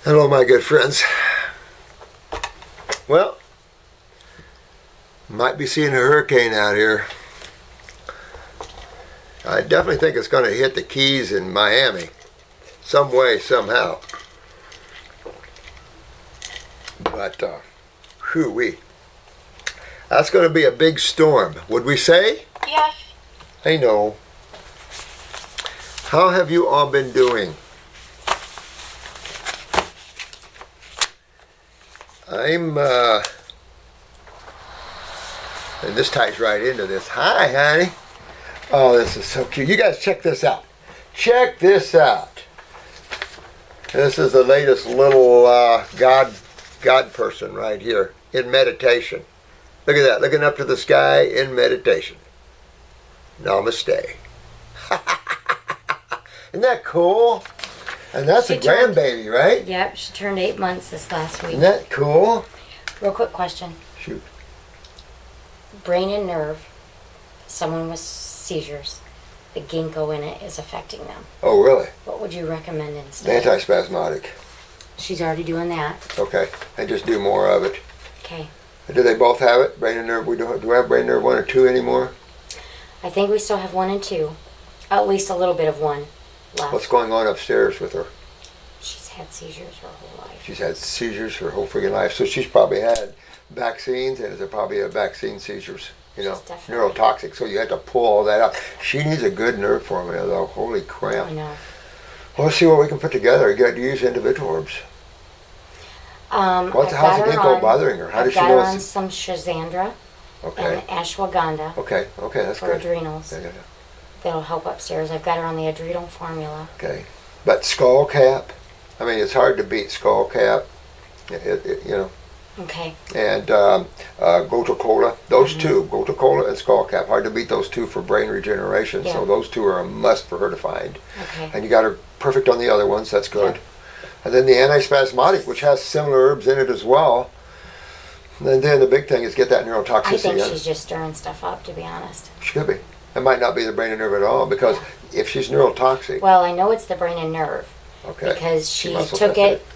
Hello, my good friends. Well, might be seeing a hurricane out here. I definitely think it's going to hit the Keys in Miami, some way, somehow. But, whew-wee. That's going to be a big storm, would we say? Yes. I know. How have you all been doing? And this ties right into this. Hi, honey. Oh, this is so cute. You guys check this out. Check this out. This is the latest little God person right here in meditation. Look at that, looking up to the sky in meditation. Namaste. Isn't that cool? And that's a grandbaby, right? Yep, she turned 8 months this last week. Isn't that cool? Real quick question. Shoot. Brain and nerve, someone with seizures, the ginkgo in it is affecting them. Oh, really? What would you recommend instead? Antispasmodic. She's already doing that. Okay. And just do more of it. Okay. Do they both have it? Brain and nerve? Do we have brain and nerve 1 or 2 anymore? I think we still have 1 and 2. At least a little bit of 1 left. What's going on upstairs with her? She's had seizures her whole life. She's had seizures her whole freaking life. So she's probably had vaccines, and it's probably a vaccine seizures. You know, neurotoxic. So you have to pull all that out. She needs a good nerve formula, though. Holy crap. I know. Well, let's see what we can put together. You got to use individual herbs. How's the ginkgo bothering her? How does she know? I've got her on some Shazandra Okay. and ashwagandha Okay, that's for good. adrenals. Yeah. That'll help upstairs. I've got her on the adrenal formula. Okay. But skull cap, I mean, it's hard to beat skull cap, you know. Okay. And Gotu Kola, those two, Gotu Kola and skull cap, hard to beat those two for brain regeneration. Yeah. So those two are a must for her to find. Okay. And you got her perfect on the other ones, that's good. Yeah. And then the antispasmodic, which has similar herbs in it as well. And then the big thing is get that neurotoxicity. I think she's just stirring stuff up, to be honest. She could be. It might not be the brain and nerve at all, because if she's neurotoxic. Well, I know it's the brain and nerve. Okay. Because she muscle took tested it,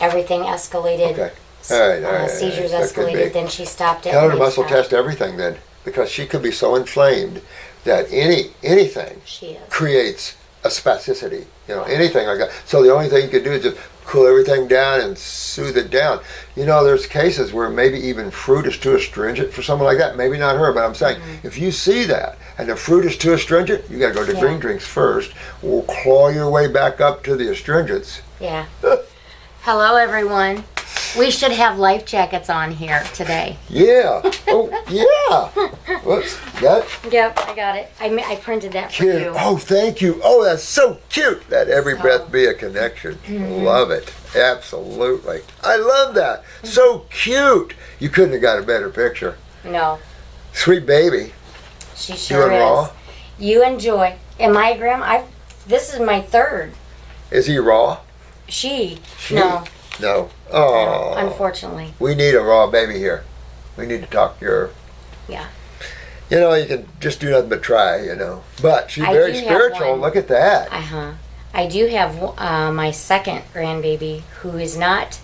everything escalated. Okay. All right. Seizures That could be. escalated, then she stopped it. Tell her and to they muscle stopped. test everything then, because she could be so inflamed that anything She is. creates a spasticity, you know, anything like that. So the only thing you could do is just cool everything down and soothe it down. You know, there's cases where maybe even fruit is too astringent for someone like that. Maybe not her, but I'm saying if you see that and the fruit is too astringent, you got to go to green drinks first, or claw your way back up to the astringents. Yeah. Hello, everyone. We should have life jackets on here today. Yeah. Oh, yeah. Whoops. Got it? Yep, I got it. I printed that for Cute. you. Oh, thank you. Oh, that's so cute. Let every breath be a connection. Love it. Absolutely. I love that. So cute. You couldn't have got a better picture. No, Sweet baby. she sure Doing is. raw? You enjoy. And my grandma, this is my third. Is he raw? She. She? No, No. Oh. unfortunately. We need a raw baby here. We need to talk to her. Yeah. You know, you can just do nothing but try, you know. But she's I very do have spiritual. one. Look at that. Uh-huh. I do have my second grandbaby who is not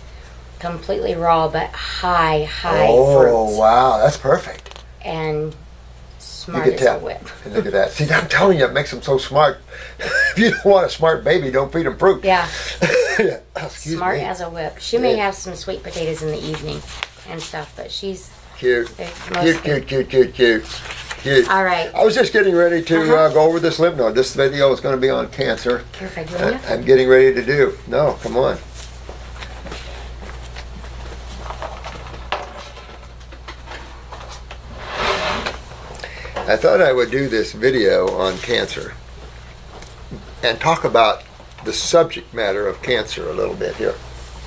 completely raw, but high Oh, fruit. wow. That's perfect. And smart can as tell. a whip. And look at that. See, I'm telling you, it makes them so smart. If you don't want a smart baby, don't feed them fruit. Yeah, Yeah. Excuse smart me. as a whip. She may Yeah. have some sweet potatoes in the evening and stuff, but she's Cute. mostly. Cute. All right. I was just getting ready to go over this lymph node. This video is going to be on cancer. Careful, will you? I'm getting ready to do. No, come on. I thought I would do this video on cancer and talk about the subject matter of cancer a little bit here.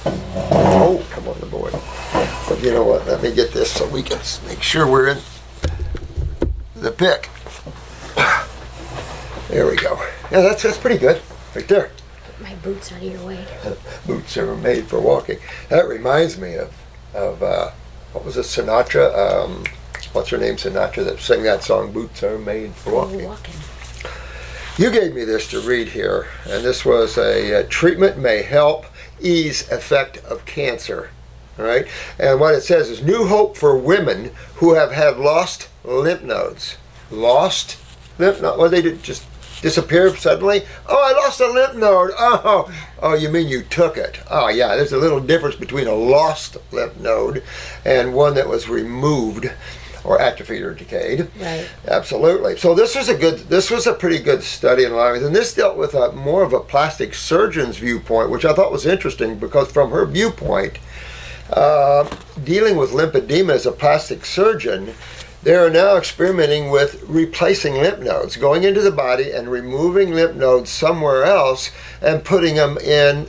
Oh, come on the board. But you know what? Let me get this so we can make sure we're in the pic. There we go. Yeah, that's pretty good. Right there. My boots out of your way. Boots are made for walking. That reminds me of what was it, Sinatra? What's her name, Sinatra, that sang that song, Boots Are Made for Walking. Walking. You gave me this to read here, and this was a treatment may help ease effect of cancer. All right, and what it says is new hope for women who have had lost lymph nodes. Lost lymph node? Well, they did just disappear suddenly. Oh, I lost a lymph node. Oh, you mean you took it? Oh, yeah. There's a little difference between a lost lymph node and one that was removed or atrophied or decayed. Right. Absolutely. So this was a pretty good study in a lot of ways, and this dealt with more of a plastic surgeon's viewpoint, which I thought was interesting because from her viewpoint, dealing with lymphedema as a plastic surgeon, they are now experimenting with replacing lymph nodes, going into the body and removing lymph nodes somewhere else and putting them in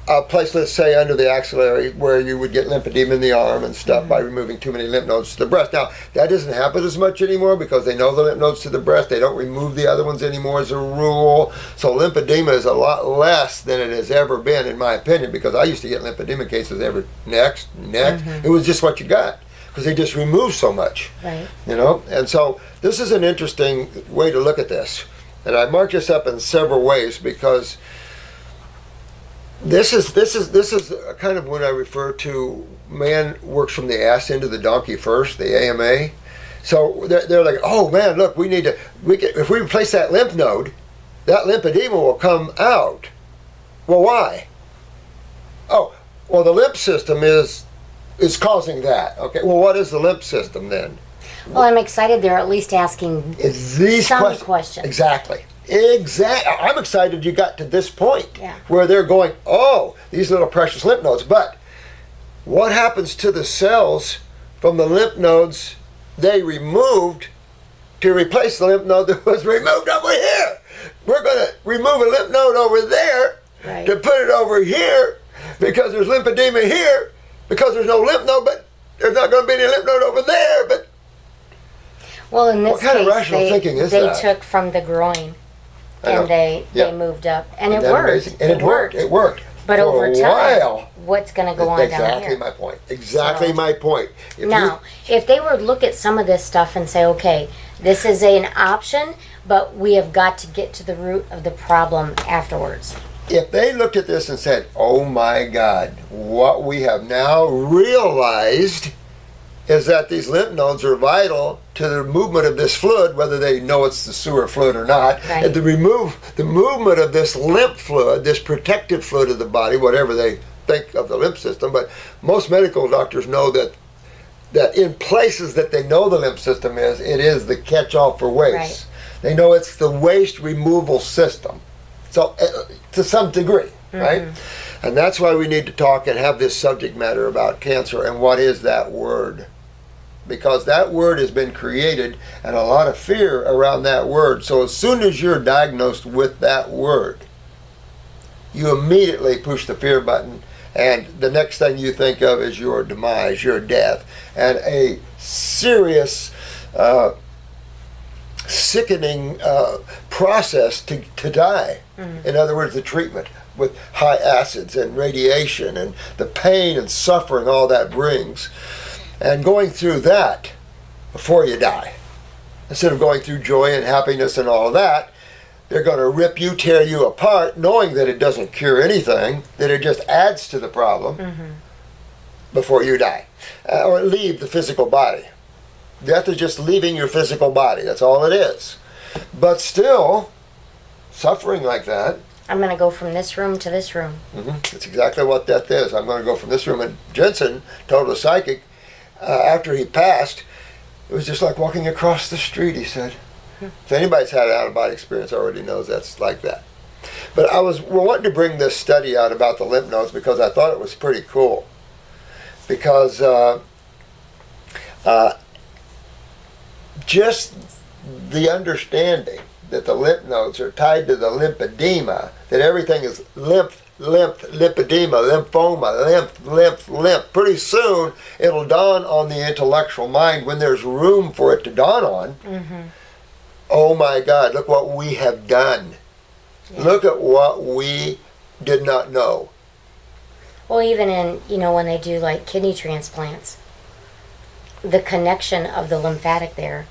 a place, let's say, under the axillary where you would get lymphedema in the arm and stuff by removing too many lymph nodes to the breast. Now, that doesn't happen as much anymore because they know the lymph nodes to the breast. They don't remove the other ones anymore as a rule. So lymphedema is a lot less than it has ever been, in my opinion, because I used to get lymphedema cases every next. It was just what you got because they just remove so much. Right. You know? And so this is an interesting way to look at this. And I marked this up in several ways because this is kind of when I refer to man works from the ass into the donkey first, the AMA. So they're like, oh man, look, if we replace that lymph node, that lymphedema will come out. Well, why? Oh, well, the lymph system is causing that. Okay, well, what is the lymph system then? Well, I'm excited they're at least asking These some questions. Exactly. I'm excited you got to this point Yeah. where they're going, oh, these little precious lymph nodes. But what happens to the cells from the lymph nodes they removed to replace the lymph node that was removed over here? We're going to remove a lymph node over there Right. to put it over here because there's lymphedema here because there's no lymph node, but there's not going to be any lymph node over there. But Well, in this What kind of case, rational thinking is they that? took from the groin I know. and they Yeah. moved up, and it Isn't that worked. amazing? And it worked. It worked. But For over a time, while. what's going to go on down Exactly here? my point. Exactly So- my point. If Now, if they were to look at some of this stuff and say, okay, this is an option, but we have got to get to the root of the problem afterwards. if they looked at this and said, oh my God, what we have now realized is that these lymph nodes are vital to the movement of this fluid, whether they know it's the sewer fluid or not, Right. and to remove the movement of this lymph fluid, this protective fluid of the body, whatever they think of the lymph system. But most medical doctors know that in places that they know the lymph system is, it is the catch-all for waste. Right. They know it's the waste removal system. So, to some degree, right? And that's why we need to talk and have this subject matter about cancer and what is that word. Because that word has been created and a lot of fear around that word. So as soon as you're diagnosed with that word, you immediately push the fear button, and the next thing you think of is your demise, your death, and a serious, sickening process to die. In other words, the treatment with high acids and radiation and the pain and suffering all that brings. And going through that before you die. Instead of going through joy and happiness and all of that, they're going to rip you, tear you apart, knowing that it doesn't cure anything, that it just adds to the problem before you die. Or leave the physical body. Death is just leaving your physical body. That's all it is. But still, suffering like that, I'm going to go from this room to this room. that's exactly what death is. I'm going to go from this room. And Jensen told a psychic, after he passed, it was just like walking across the street, he said. If anybody's had an out-of-body experience already knows that's like that. But we're wanting to bring this study out about the lymph nodes because I thought it was pretty cool. Because just the understanding that the lymph nodes are tied to the lymphedema, that everything is lymphedema, lymphoma, lymph. Pretty soon it'll dawn on the intellectual mind when there's room for it to dawn on. Oh my God, look what we have done. Yeah. Look at what we did not know. Well, even in, when they do like kidney transplants, the connection of the lymphatic there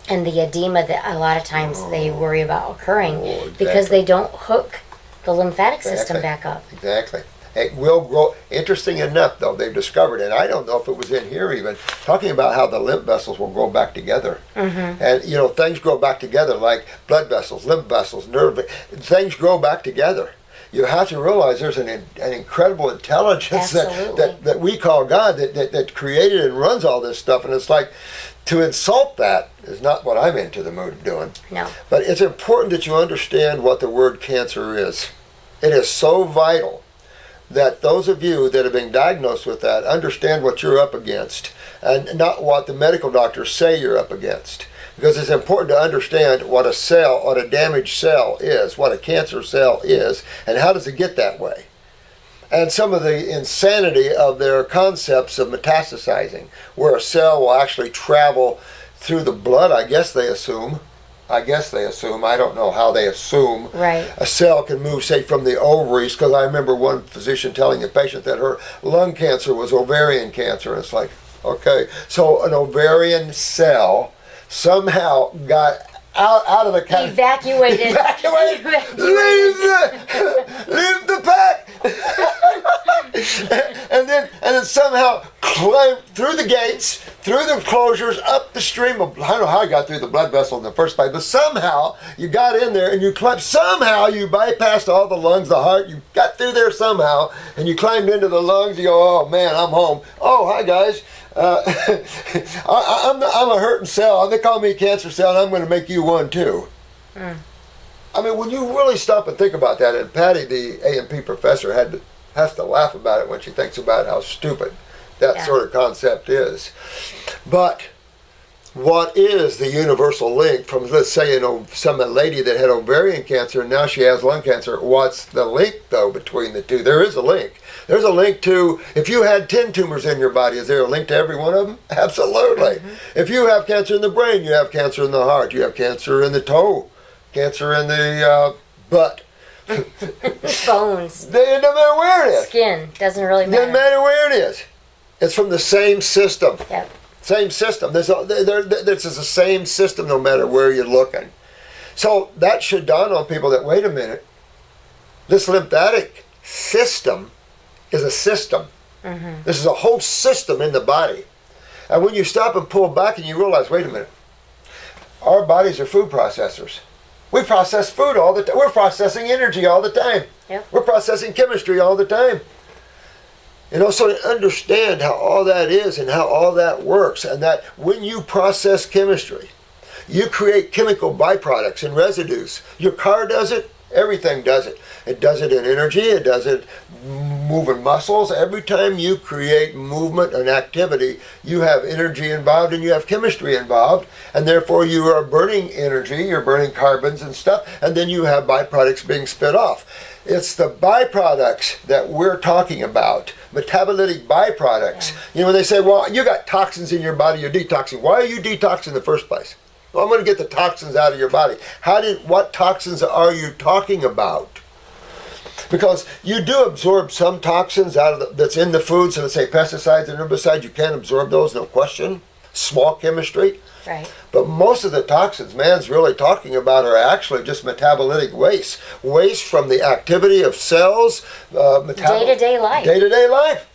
and the edema that a lot of times they worry about occurring Oh, exactly. because they don't hook the lymphatic system back up. Exactly. It will grow. Interesting enough, though, they've discovered, and I don't know if it was in here even, talking about how the lymph vessels will grow back together. And, you know, things grow back together like blood vessels, lymph vessels, things grow back together. You have to realize there's an incredible intelligence that we call God that created and runs all this stuff. And it's like, to insult that is not what I'm into the mood of doing. No. But it's important that you understand what the word cancer is. It is so vital that those of you that have been diagnosed with that understand what you're up against and not what the medical doctors say you're up against. Because it's important to understand what a cell, what a damaged cell is, what a cancer cell is, and how does it get that way. And some of the insanity of their concepts of metastasizing, where a cell will actually travel through the blood, I guess they assume. I don't know how they assume. Right. A cell can move, say, from the ovaries, because I remember one physician telling a patient that her lung cancer was ovarian cancer. And it's like, okay, so an ovarian cell somehow got out of the Evacuated. Leave the pack. and then somehow climbed through the gates, through the closures, up the stream of, I don't know how I got through the blood vessel in the first place, but somehow you got in there and you climbed, somehow you bypassed all the lungs, the heart, you got through there somehow, and you climbed into the lungs, you go, oh man, I'm home. Oh, hi guys. I'm a hurting cell. They call me a cancer cell, and I'm going to make you one too. I mean, when you really stop and think about that, and Patty, the A&P professor, has to laugh about it when she thinks about how stupid that sort of concept is. But what is the universal link from, let's say, some lady that had ovarian cancer and now she has lung cancer? What's the link, though, between the two? There is a link. There's a link to, if you had 10 tumors in your body, is there a link to every one of them? Absolutely. If you have cancer in the brain, you have cancer in the heart, you have cancer in the toe, cancer in the butt. Bones. No matter where it is. Skin. Doesn't really matter. Doesn't matter where it is. It's from the same system. Yep. Same system. This is the same system no matter where you're looking. So that should dawn on people that, wait a minute, this lymphatic system is a system. This is a whole system in the body. And when you stop and pull back and you realize, wait a minute, our bodies are food processors. We process food all the time. We're processing energy all the time. Yep. We're processing chemistry all the time. You know, so to understand how all that is and how all that works, and that when you process chemistry, you create chemical byproducts and residues. Your car does it. Everything does it. It does it in energy. It does it moving muscles. Every time you create movement and activity, you have energy involved and you have chemistry involved, and therefore you are burning energy, you're burning carbons and stuff, and then you have byproducts being spit off. It's the byproducts that we're talking about, metabolitic byproducts. You know, when they say, well, you got toxins in your body, you're detoxing. Why are you detoxing in the first place? Well, I'm going to get the toxins out of your body. What toxins are you talking about? Because you do absorb some toxins that's in the foods, and let's say pesticides and herbicides, you can absorb those, no question. Small chemistry. Right. But most of the toxins man's really talking about are actually just metabolitic waste. Waste from the activity of cells. Day-to-day life. Day-to-day life.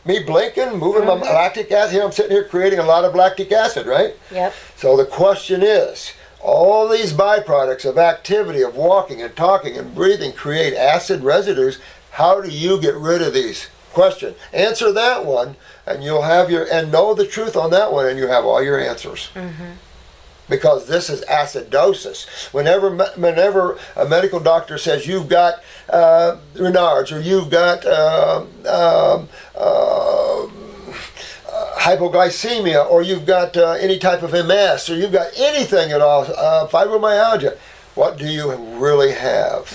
Me blinking, moving my lactic acid. Here I'm sitting here creating a lot of lactic acid, right? Yep. So the question is, all these byproducts of activity, of walking and talking and breathing, create acid residues. How do you get rid of these? Question. Answer that one, and you'll have and know the truth on that one, and you have all your answers. Because this is acidosis. Whenever a medical doctor says you've got Raynaud's, or you've got hypoglycemia, or you've got any type of MS, or you've got anything at all, fibromyalgia, what do you really have?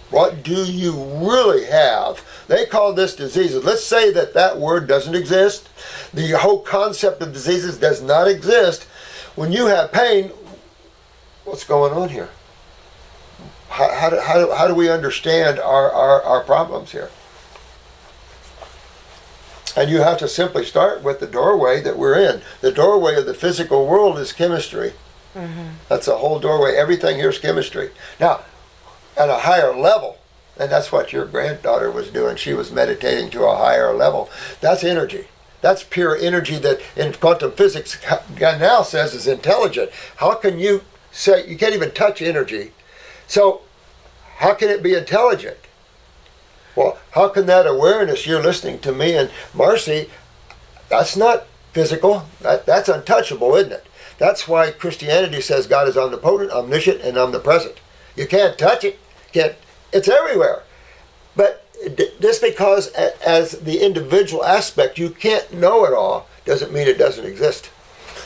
What do you really have? They call this diseases. Let's say that word doesn't exist. The whole concept of diseases does not exist. When you have pain, what's going on here? How do we understand our problems here? And you have to simply start with the doorway that we're in. The doorway of the physical world is chemistry. That's the whole doorway. Everything here is chemistry. Now, at a higher level, And that's what your granddaughter was doing. She was meditating to a higher level. That's energy. That's pure energy that in quantum physics now says is intelligent. How can you say you can't even touch energy? So how can it be intelligent? Well, how can that awareness, you're listening to me and Marcy, that's not physical. That's untouchable, isn't it? That's why Christianity says God is omnipotent, omniscient, and omnipresent. You can't touch it. It's everywhere. But just because as the individual aspect you can't know it all doesn't mean it doesn't exist.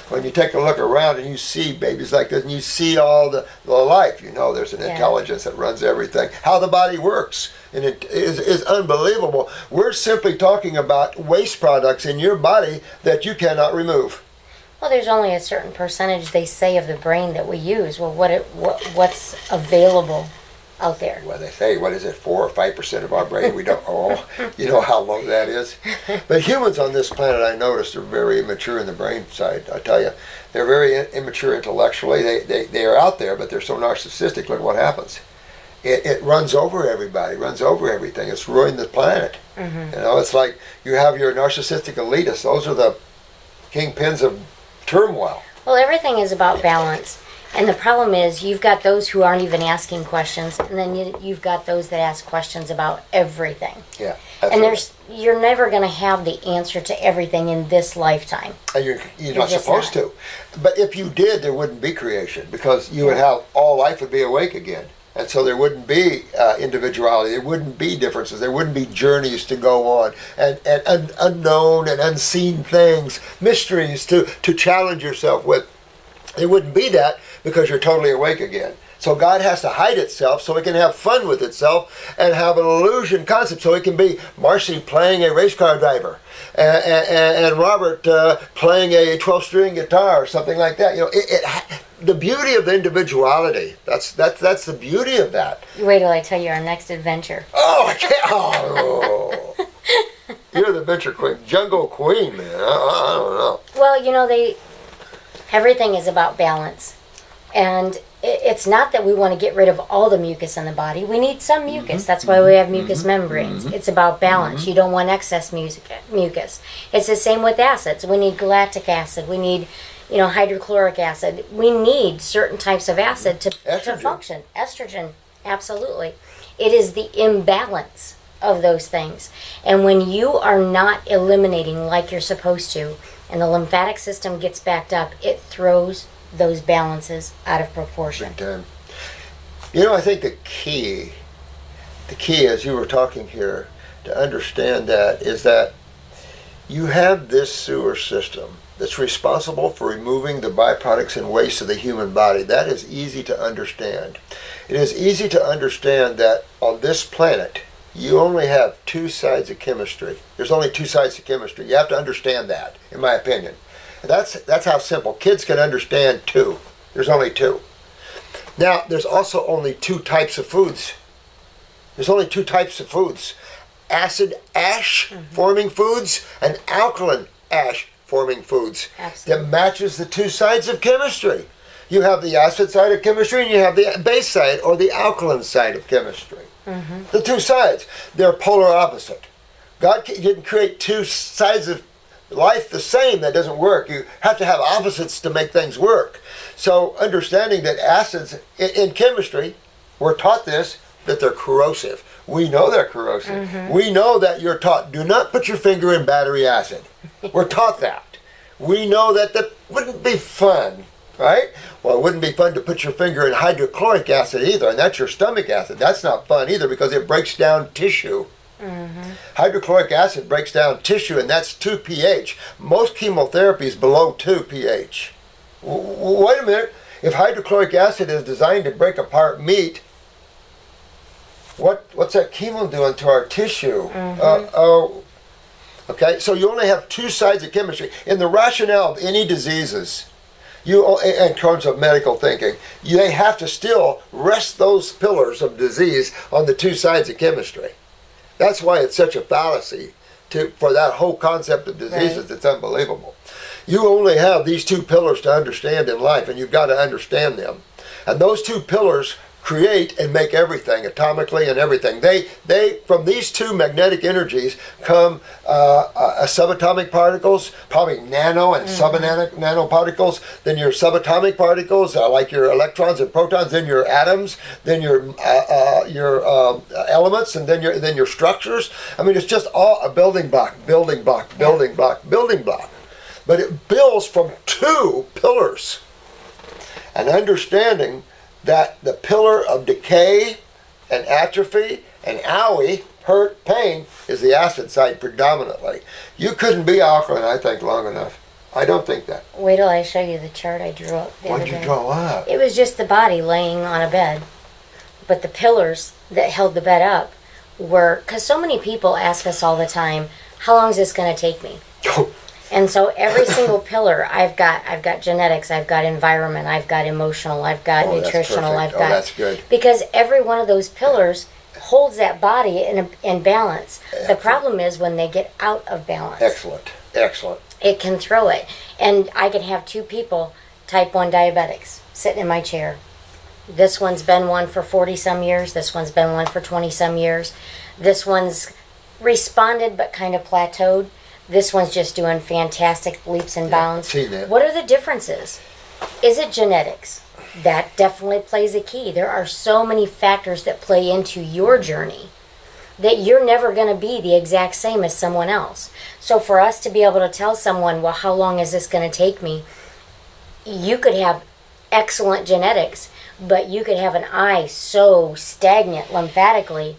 When you take a look around and you see babies like this and you see all the life, you know there's an intelligence that runs everything. How the body works and it is unbelievable. We're simply talking about waste products in your body that you cannot remove. Well, there's only a certain percentage, they say, of the brain that we use. Well, what's available out there? Well, they say, what is it, 4 or 5% of our brain? We don't know. You know how low that is. But humans on this planet, I noticed, are very immature in the brain side. I tell you, they're very immature intellectually. They are out there, but they're so narcissistic. Look what happens. It runs over everybody, runs over everything. It's ruined the planet. Mm-hmm. You know, it's like you have your narcissistic elitists. Those are the kingpins of turmoil. Well, everything is about balance. And the problem is you've got those who aren't even asking questions, and then you've got those that ask questions about everything. Yeah. And you're never going to have the answer to everything in this lifetime. And you're not supposed to. But if you did, there wouldn't be creation, because you would have, all life would be awake again. And so there wouldn't be individuality, there wouldn't be differences, there wouldn't be journeys to go on, and unknown and unseen things, mysteries to challenge yourself with. There wouldn't be that because you're totally awake again. So God has to hide itself so it can have fun with itself and have an illusion concept. So it can be Marcy playing a race car driver and Robert playing a 12-string guitar or something like that. You know, the beauty of individuality. That's the beauty of that. You wait till I tell you our next adventure. Oh, I can't. Oh. You're the adventure queen, jungle queen, man. I don't know. Well, you know, everything is about balance. And it's not that we want to get rid of all the mucus in the body. We need some mucus. Mm-hmm. That's why we have mucous membranes. Mm-hmm. It's about balance. Mm-hmm. You don't want excess mucus. It's the same with acids. We need galactic acid. We need, hydrochloric acid. We need certain types of acid to function. Estrogen, absolutely. It is the imbalance of those things. And when you are not eliminating like you're supposed to, and the lymphatic system gets backed up, it throws those balances out of proportion. Big time. I think the key as you were talking here to understand that is that you have this sewer system that's responsible for removing the byproducts and waste of the human body. That is easy to understand. It is easy to understand that on this planet you only have two sides of chemistry. There's only two sides to chemistry. You have to understand that, in my opinion. That's how simple. Kids can understand two. There's only two. Now, there's also only two types of foods. There's only two types of foods. Acid ash forming foods and alkaline ash forming foods. Absolutely. That matches the two sides of chemistry. You have the acid side of chemistry and you have the base side or the alkaline side of chemistry. Mm-hmm. The two sides, they're polar opposite. God didn't create two sides of life the same. That doesn't work. You have to have opposites to make things work. So understanding that acids in chemistry, we're taught this, that they're corrosive. We know they're corrosive. Mm-hmm. We know that you're taught, do not put your finger in battery acid. We're taught that. We know that wouldn't be fun, right? Well, it wouldn't be fun to put your finger in hydrochloric acid either, and that's your stomach acid. That's not fun either because it breaks down tissue. Mm-hmm. Hydrochloric acid breaks down tissue, and that's 2 pH. Most chemotherapy is below 2 pH. Wait a minute. If hydrochloric acid is designed to break apart meat, what's that chemo doing to our tissue? Mm-hmm. Okay, so you only have two sides of chemistry. In the rationale of any diseases, in terms of medical thinking, they have to still rest those pillars of disease on the two sides of chemistry. That's why it's such a fallacy for that whole concept of diseases. Right. It's unbelievable. You only have these two pillars to understand in life, and you've got to understand them. And those two pillars create and make everything atomically and everything. They from these two magnetic energies come subatomic particles, probably nano and subnano particles, then your subatomic particles like your electrons and protons, then your atoms, then your elements, and then your structures. I mean, it's just all a building block, building block, building block, building block. But it builds from two pillars. And understanding that the pillar of decay and atrophy and owie, hurt, pain, is the acid side predominantly. You couldn't be alkaline, I think, long enough. I don't think that. Wait till I show you the chart I drew up the What'd other you day. draw up? It was just the body laying on a bed. But the pillars that held the bed up were, because so many people ask us all the time, how long is this going to take me? And so every single pillar, I've got genetics, I've got environment, I've got emotional, I've got nutritional, I've got. That's good. Because every one of those pillars holds that body in balance. The problem is when they get out of balance. Excellent. Excellent. It can throw it. And I can have two people, type 1 diabetics, sitting in my chair. This one's been one for 40 some years. This one's been one for 20 some years. This one's responded but kind of plateaued. This one's just doing fantastic leaps and bounds. Seen that. What are the differences? Is it genetics? That definitely plays a key. There are so many factors that play into your journey that you're never going to be the exact same as someone else. So for us to be able to tell someone, well, how long is this going to take me? You could have excellent genetics, but you could have an eye so stagnant lymphatically,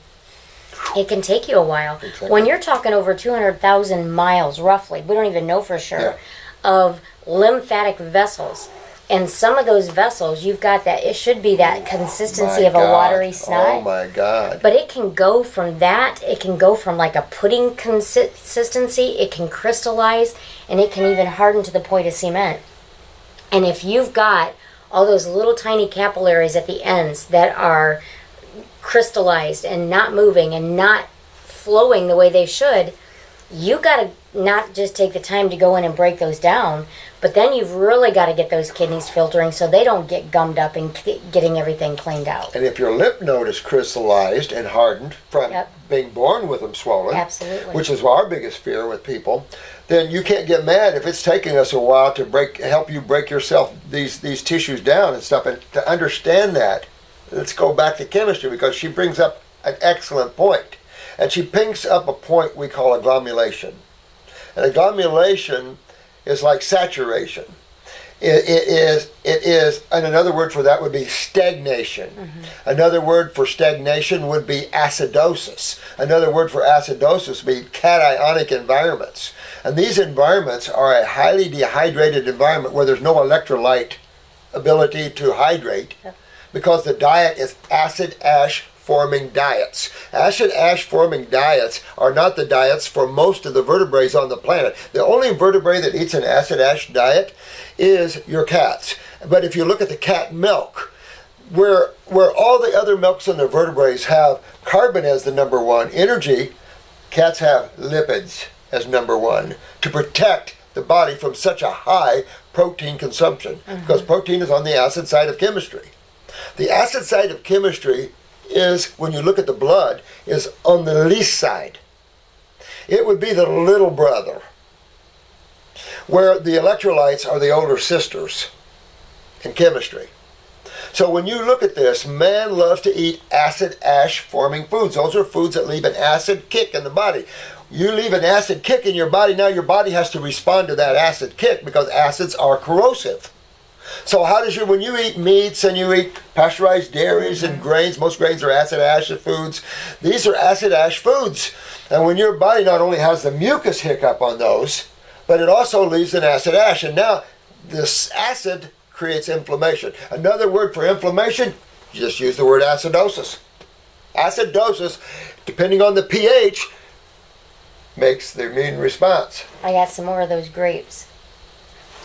it can take you a while. Exactly. When you're talking over 200,000 miles, roughly, we don't even know for sure, Yeah. of lymphatic vessels. And some of those vessels, you've got that, it should be that consistency My of a God. watery snot. Oh my God. But it can go from that, it can go from like a pudding consistency, it can crystallize, and it can even harden to the point of cement. And if you've got all those little tiny capillaries at the ends that are crystallized and not moving and not flowing the way they should, you got to not just take the time to go in and break those down, but then you've really got to get those kidneys filtering so they don't get gummed up and getting everything cleaned out. And if your lymph node is crystallized and hardened from Yep. being born with them swollen, Absolutely. which is our biggest fear with people, then you can't get mad if it's taking us a while to help you break yourself these tissues down and stuff. And to understand that, let's go back to chemistry, because she brings up an excellent point. And she brings up a point we call agglomulation. And agglomulation is like saturation. It is, and another word for that would be stagnation. Mm-hmm. Another word for stagnation would be acidosis. Another word for acidosis would be cationic environments. And these environments are a highly dehydrated environment where there's no electrolyte ability to hydrate, because the diet is acid ash forming diets. Acid ash forming diets are not the diets for most of the vertebrates on the planet. The only vertebrate that eats an acid ash diet is your cats. But if you look at the cat milk, where all the other milks in the vertebrates have carbon as the number one energy, cats have lipids as number one to protect the body from such a high protein consumption, because protein is on the acid side of chemistry. The acid side of chemistry is, when you look at the blood, is on the least side. It would be the little brother, where the electrolytes are the older sisters in chemistry. So when you look at this, man loves to eat acid ash forming foods. Those are foods that leave an acid kick in the body. You leave an acid kick in your body, now your body has to respond to that acid kick, because acids are corrosive. So how does when you eat meats and you eat pasteurized dairies and grains, most grains are acid ash foods. These are acid ash foods. And when your body not only has the mucus hiccup on those, but it also leaves an acid ash. And now this acid creates inflammation. Another word for inflammation, you just use the word acidosis. Acidosis, depending on the pH, makes the immune response. I got some more of those grapes.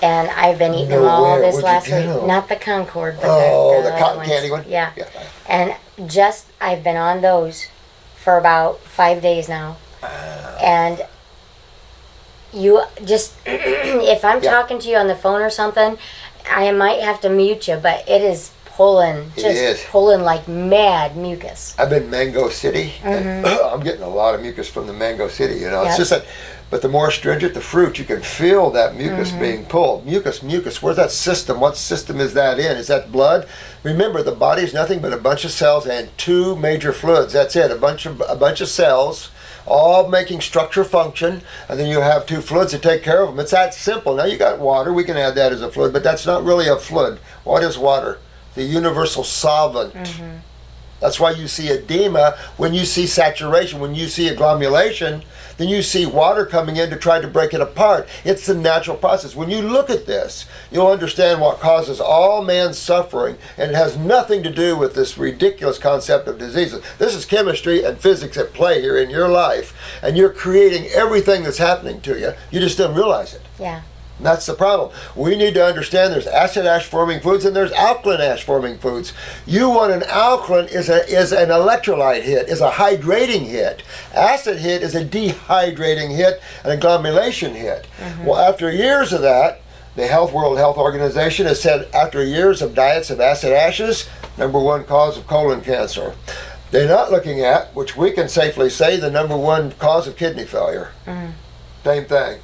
And I've been eating No them all way. this Where'd last you get week. them? Not the Concord, but The other cotton ones. candy one? Yeah. Yeah. And I've been on those for about 5 days now. And you just, if I'm Yeah. talking to you on the phone or something, I might have to mute you, but it is pulling, is. pulling like mad mucus. I've been Mango City. And I'm getting a lot of mucus from the Mango City. You know, it's Yep. just that. But the more astringent the fruit, you can feel that mucus being pulled. Mucus. Where's that system? What system is that in? Is that blood? Remember, the body is nothing but a bunch of cells and two major fluids. That's it. A bunch of cells, all making structure function, and then you have two fluids to take care of them. It's that simple. Now you got water. We can add that as a fluid, but that's not really a fluid. What is water? The universal solvent. That's why you see edema when you see saturation, when you see agglomulation, then you see water coming in to try to break it apart. It's the natural process. When you look at this, you'll understand what causes all man's suffering, and it has nothing to do with this ridiculous concept of diseases. This is chemistry and physics at play here in your life, and you're creating everything that's happening to you. You just don't realize it. Yeah. And that's the problem. We need to understand there's acid ash forming foods and there's alkaline ash forming foods. You want an alkaline is an electrolyte hit, is a hydrating hit. Acid hit is a dehydrating hit, an agglomulation hit. Well, after years of that, the World Health Organization has said after years of diets of acid ashes, number one cause of colon cancer. They're not looking at, which we can safely say, the number one cause of kidney failure. Same thing.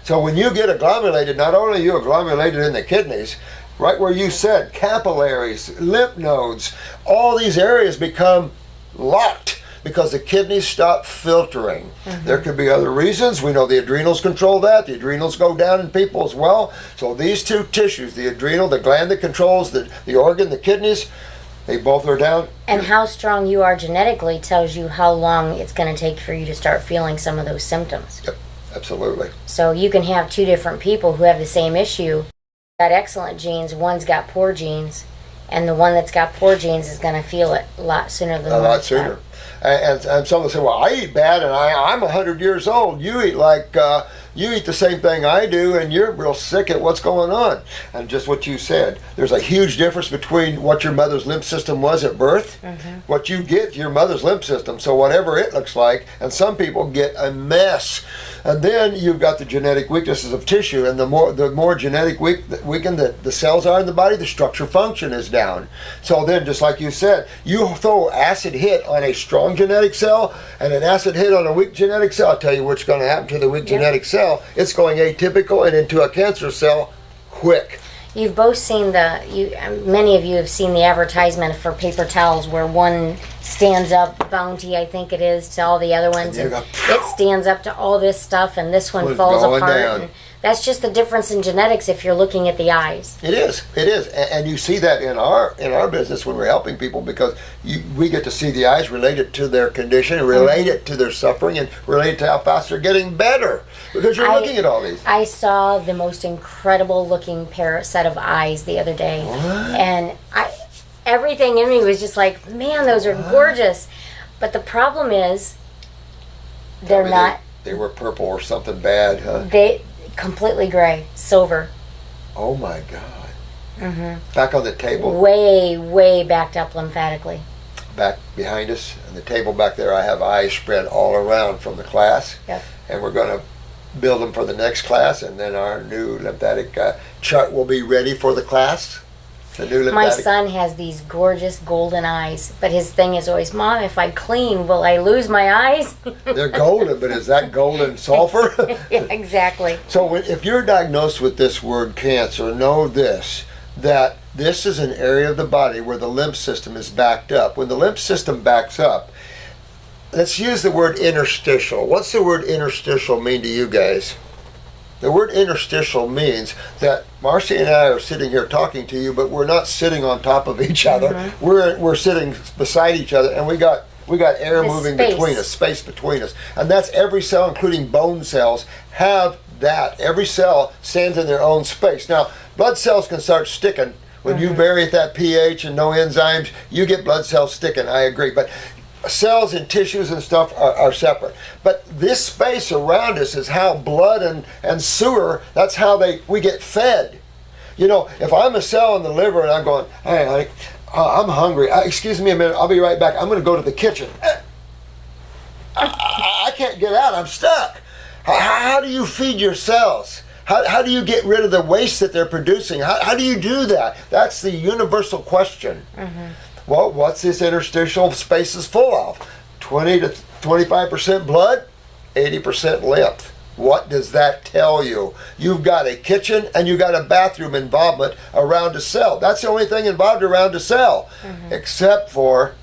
So when you get agglomerated, not only are you agglomerated in the kidneys, right where you said, capillaries, lymph nodes, all these areas become locked because the kidneys stop filtering. There could be other reasons. We know the adrenals control that. The adrenals go down in people as well. So these two tissues, the adrenal, the gland that controls the organ, the kidneys, they both are down. And how strong you are genetically tells you how long it's going to take for you to start feeling some of those symptoms. Yep, absolutely. So you can have two different people who have the same issue, got excellent genes, one's got poor genes, and the one that's got poor genes is going to feel it a lot sooner than the A one lot that's got- sooner. And someone say, well, I eat bad and I'm 100 years old. You eat like, you eat the same thing I do and you're real sick at what's going on. And just what you said, there's a huge difference between what your mother's lymph system was at birth, what you get your mother's lymph system, so whatever it looks like, and some people get a mess. And then you've got the genetic weaknesses of tissue, and the more genetic weakened the cells are in the body, the structure function is down. So then, just like you said, you throw acid hit on a strong genetic cell and an acid hit on a weak genetic cell. I'll tell you what's going to happen to the weak genetic cell. It's going atypical and into a cancer cell quick. You've both seen many of you have seen the advertisement for paper towels where one stands up, Bounty I think it is, to all the other ones, and it stands up to all this stuff, and this one It's falls going apart. down. And that's just the difference in genetics if you're looking at the eyes. It is, and you see that in our business when we're helping people, because we get to see the eyes related to their condition, related to their suffering, and related to how fast they're getting better, because you're looking at all these. I saw the most incredible looking set of eyes the other day, and everything in me was just like, man, those are gorgeous. But the problem is, they're not. They were purple or something bad, huh? They completely gray, silver. Oh my God. Back on the table, Way backed up lymphatically. back behind us, and the table back there, I have eyes spread all around from the class. Yep. And we're going to build them for the next class, and then our new lymphatic chart will be ready for the class. The new My lymphatic. son has these gorgeous golden eyes, but his thing is always, Mom, if I clean, will I lose my eyes? They're golden, but is that golden sulfur? Yeah, exactly. So if you're diagnosed with this word cancer, know this, that this is an area of the body where the lymph system is backed up. When the lymph system backs up, let's use the word interstitial. What's the word interstitial mean to you guys? The word interstitial means that Marcy and I are sitting here talking to you, but we're not sitting on top of each other. We're sitting beside each other, and we got air This moving space. between us, space between us. And that's every cell, including bone cells, have that. Every cell stands in their own space. Now, blood cells can start sticking. When you vary at that pH and no enzymes, you get blood cells sticking, I agree. But cells and tissues and stuff are separate. But this space around us is how blood and sewer, that's how we get fed. You know, if I'm a cell in the liver and I'm going, hey, honey, I'm hungry. Excuse me a minute, I'll be right back. I'm going to go to the kitchen. I can't get out, I'm stuck. How do you feed your cells? How do you get rid of the waste that they're producing? How do you do that? That's the universal question. Well, what's this interstitial spaces full of? 20 to 25% blood, 80% lymph. What does that tell you? You've got a kitchen and you've got a bathroom involvement around a cell. That's the only thing involved around a cell, except for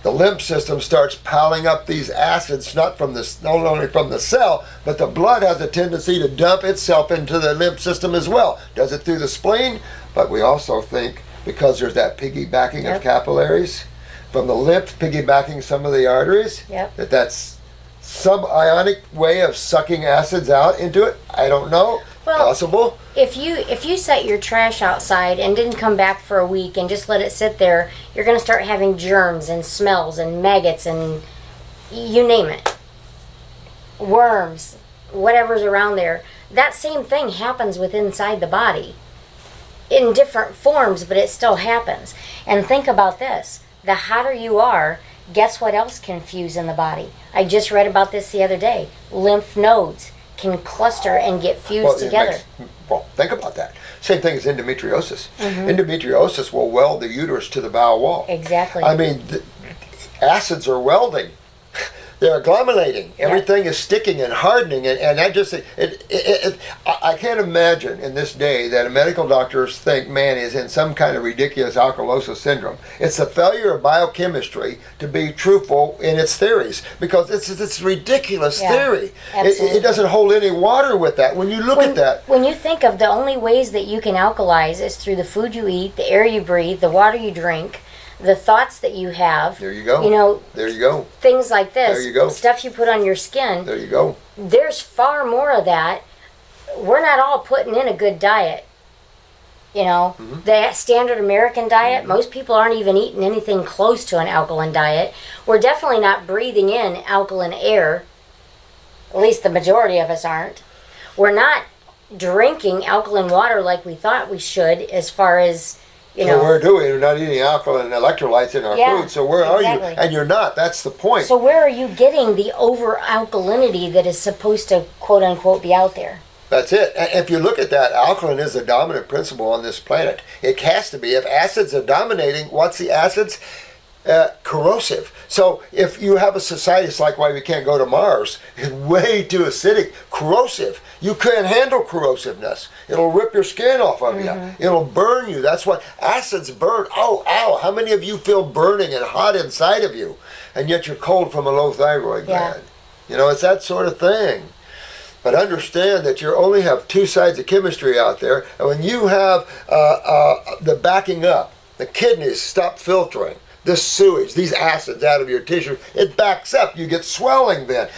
the lymph system starts piling up these acids, not only from the cell, but the blood has a tendency to dump itself into the lymph system as well. Does it through the spleen, but we also think because there's that piggybacking of capillaries from the lymph piggybacking some of the arteries, that's some ionic way of sucking acids out into it. I don't know. Well, possible. If you set your trash outside and didn't come back for a week and just let it sit there, you're going to start having germs and smells and maggots and you name it. Worms, whatever's around there. That same thing happens inside the body in different forms, but it still happens. And think about this. The hotter you are, guess what else can fuse in the body? I just read about this the other day. Lymph nodes can cluster and get fused together. Think about that. Same thing as endometriosis. Endometriosis will weld the uterus to the bowel wall. Exactly. I mean, acids are welding. They're agglomerating. Everything is sticking and hardening, and I just I can't imagine in this day that medical doctors think man is in some kind of ridiculous alkalosis syndrome. It's the failure of biochemistry to be truthful in its theories, because it's ridiculous theory. It doesn't hold any water with that. When you look at that, when you think of the only ways that you can alkalize is through the food you eat, the air you breathe, the water you drink, the thoughts that you have. There you go. You know, there you go. Things like this. There you go. Stuff you put on your skin. There you go. There's far more of that. We're not all putting in a good diet. You know, the standard American diet, most people aren't even eating anything close to an alkaline diet. We're definitely not breathing in alkaline air. At least the majority of us aren't. We're not drinking alkaline water like we thought we should, as far as So we're not eating alkaline electrolytes in our food. So where are you? And you're not. That's the point. So where are you getting the over alkalinity that is supposed to quote unquote be out there? That's it. And if you look at that, alkaline is the dominant principle on this planet. It has to be. If acids are dominating, what's the acids? Corrosive. So if you have a society, it's like why we can't go to Mars. It's way too acidic, corrosive. You can't handle corrosiveness. It'll rip your skin off of you. It'll burn you. That's what acids burn. Oh, ow. How many of you feel burning and hot inside of you? And yet you're cold from a low thyroid gland. You know, it's that sort of thing. But understand that you only have two sides of chemistry out there. And when you have the backing up, the kidneys stop filtering this sewage, these acids out of your tissue, it backs up. You get swelling then.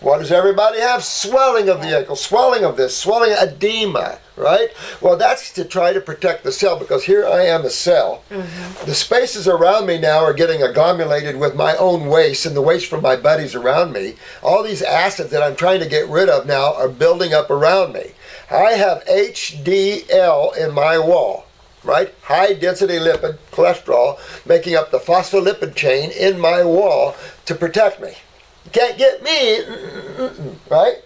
What does everybody have? Swelling of the ankle, swelling of this, swelling, edema, right? Well, that's to try to protect the cell, because here I am a cell. The spaces around me now are getting agglomerated with my own waste and the waste from my buddies around me. All these acids that I'm trying to get rid of now are building up around me. I have HDL in my wall. Right? High density lipid cholesterol making up the phospholipid chain in my wall to protect me. You can't get me, right?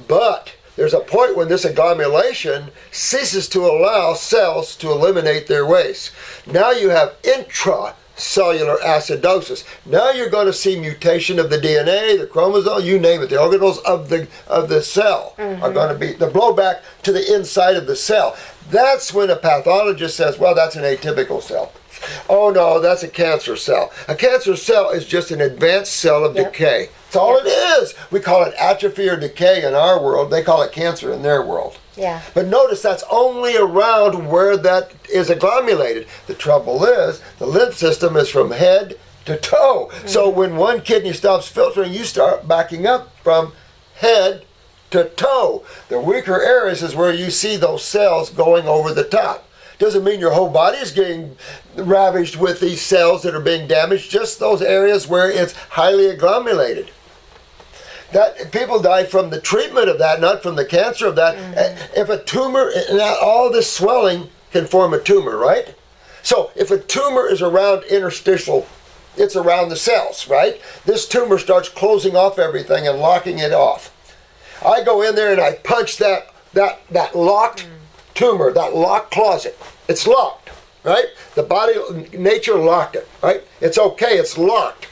But there's a point when this agglomeration ceases to allow cells to eliminate their waste. Now you have intracellular acidosis. Now you're going to see mutation of the DNA, the chromosome, you name it, the organelles of the cell are going to be the blowback to the inside of the cell. That's when a pathologist says, well, that's an atypical cell. Oh no, that's a cancer cell. A cancer cell is just an advanced cell of decay. That's all it is. We call it atrophy or decay in our world. They call it cancer in their world. But notice that's only around where that is agglomerated. The trouble is, the lymph system is from head to toe. So when one kidney stops filtering, you start backing up from head to toe. The weaker areas is where you see those cells going over the top. Doesn't mean your whole body is getting ravaged with these cells that are being damaged, just those areas where it's highly agglomerated. That people die from the treatment of that, not from the cancer of that. If a tumor, all this swelling can form a tumor, right? So if a tumor is around interstitial, it's around the cells, right? This tumor starts closing off everything and locking it off. I go in there and I punch that that locked tumor, that locked closet. It's locked, right? The body, nature locked it, right? It's okay, it's locked.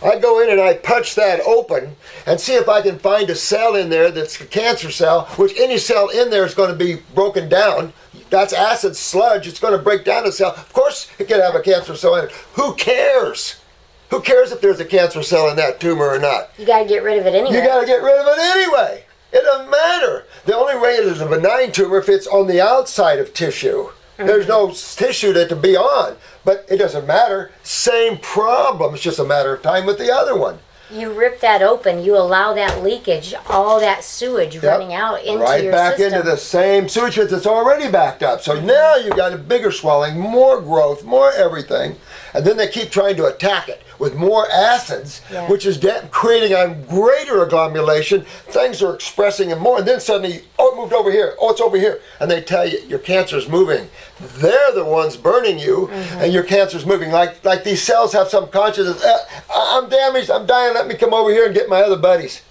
I go in and I punch that open and see if I can find a cell in there that's a cancer cell, which any cell in there is going to be broken down. That's acid sludge. It's going to break down the cell. Of course, it can have a cancer cell in it. Who cares? Who cares if there's a cancer cell in that tumor or not? You got to get rid of it anyway. You got to get rid of it anyway. It doesn't matter. The only way it is a benign tumor if it's on the outside of tissue. There's no tissue to be on, but it doesn't matter. Same problem. It's just a matter of time with the other one. You rip that open, you allow that leakage, all that sewage running out into right your back system. into the same sewage that's already backed up. So now you've got a bigger swelling, more growth, more everything, and then they keep trying to attack it with more acids, which is creating a greater agglomeration. Things are expressing it more, and then suddenly, oh, it moved over here. Oh, it's over here. And they tell you your cancer's moving. They're the ones burning you, and your cancer's moving. Like these cells have some consciousness. I'm damaged. I'm dying. Let me come over here and get my other buddies.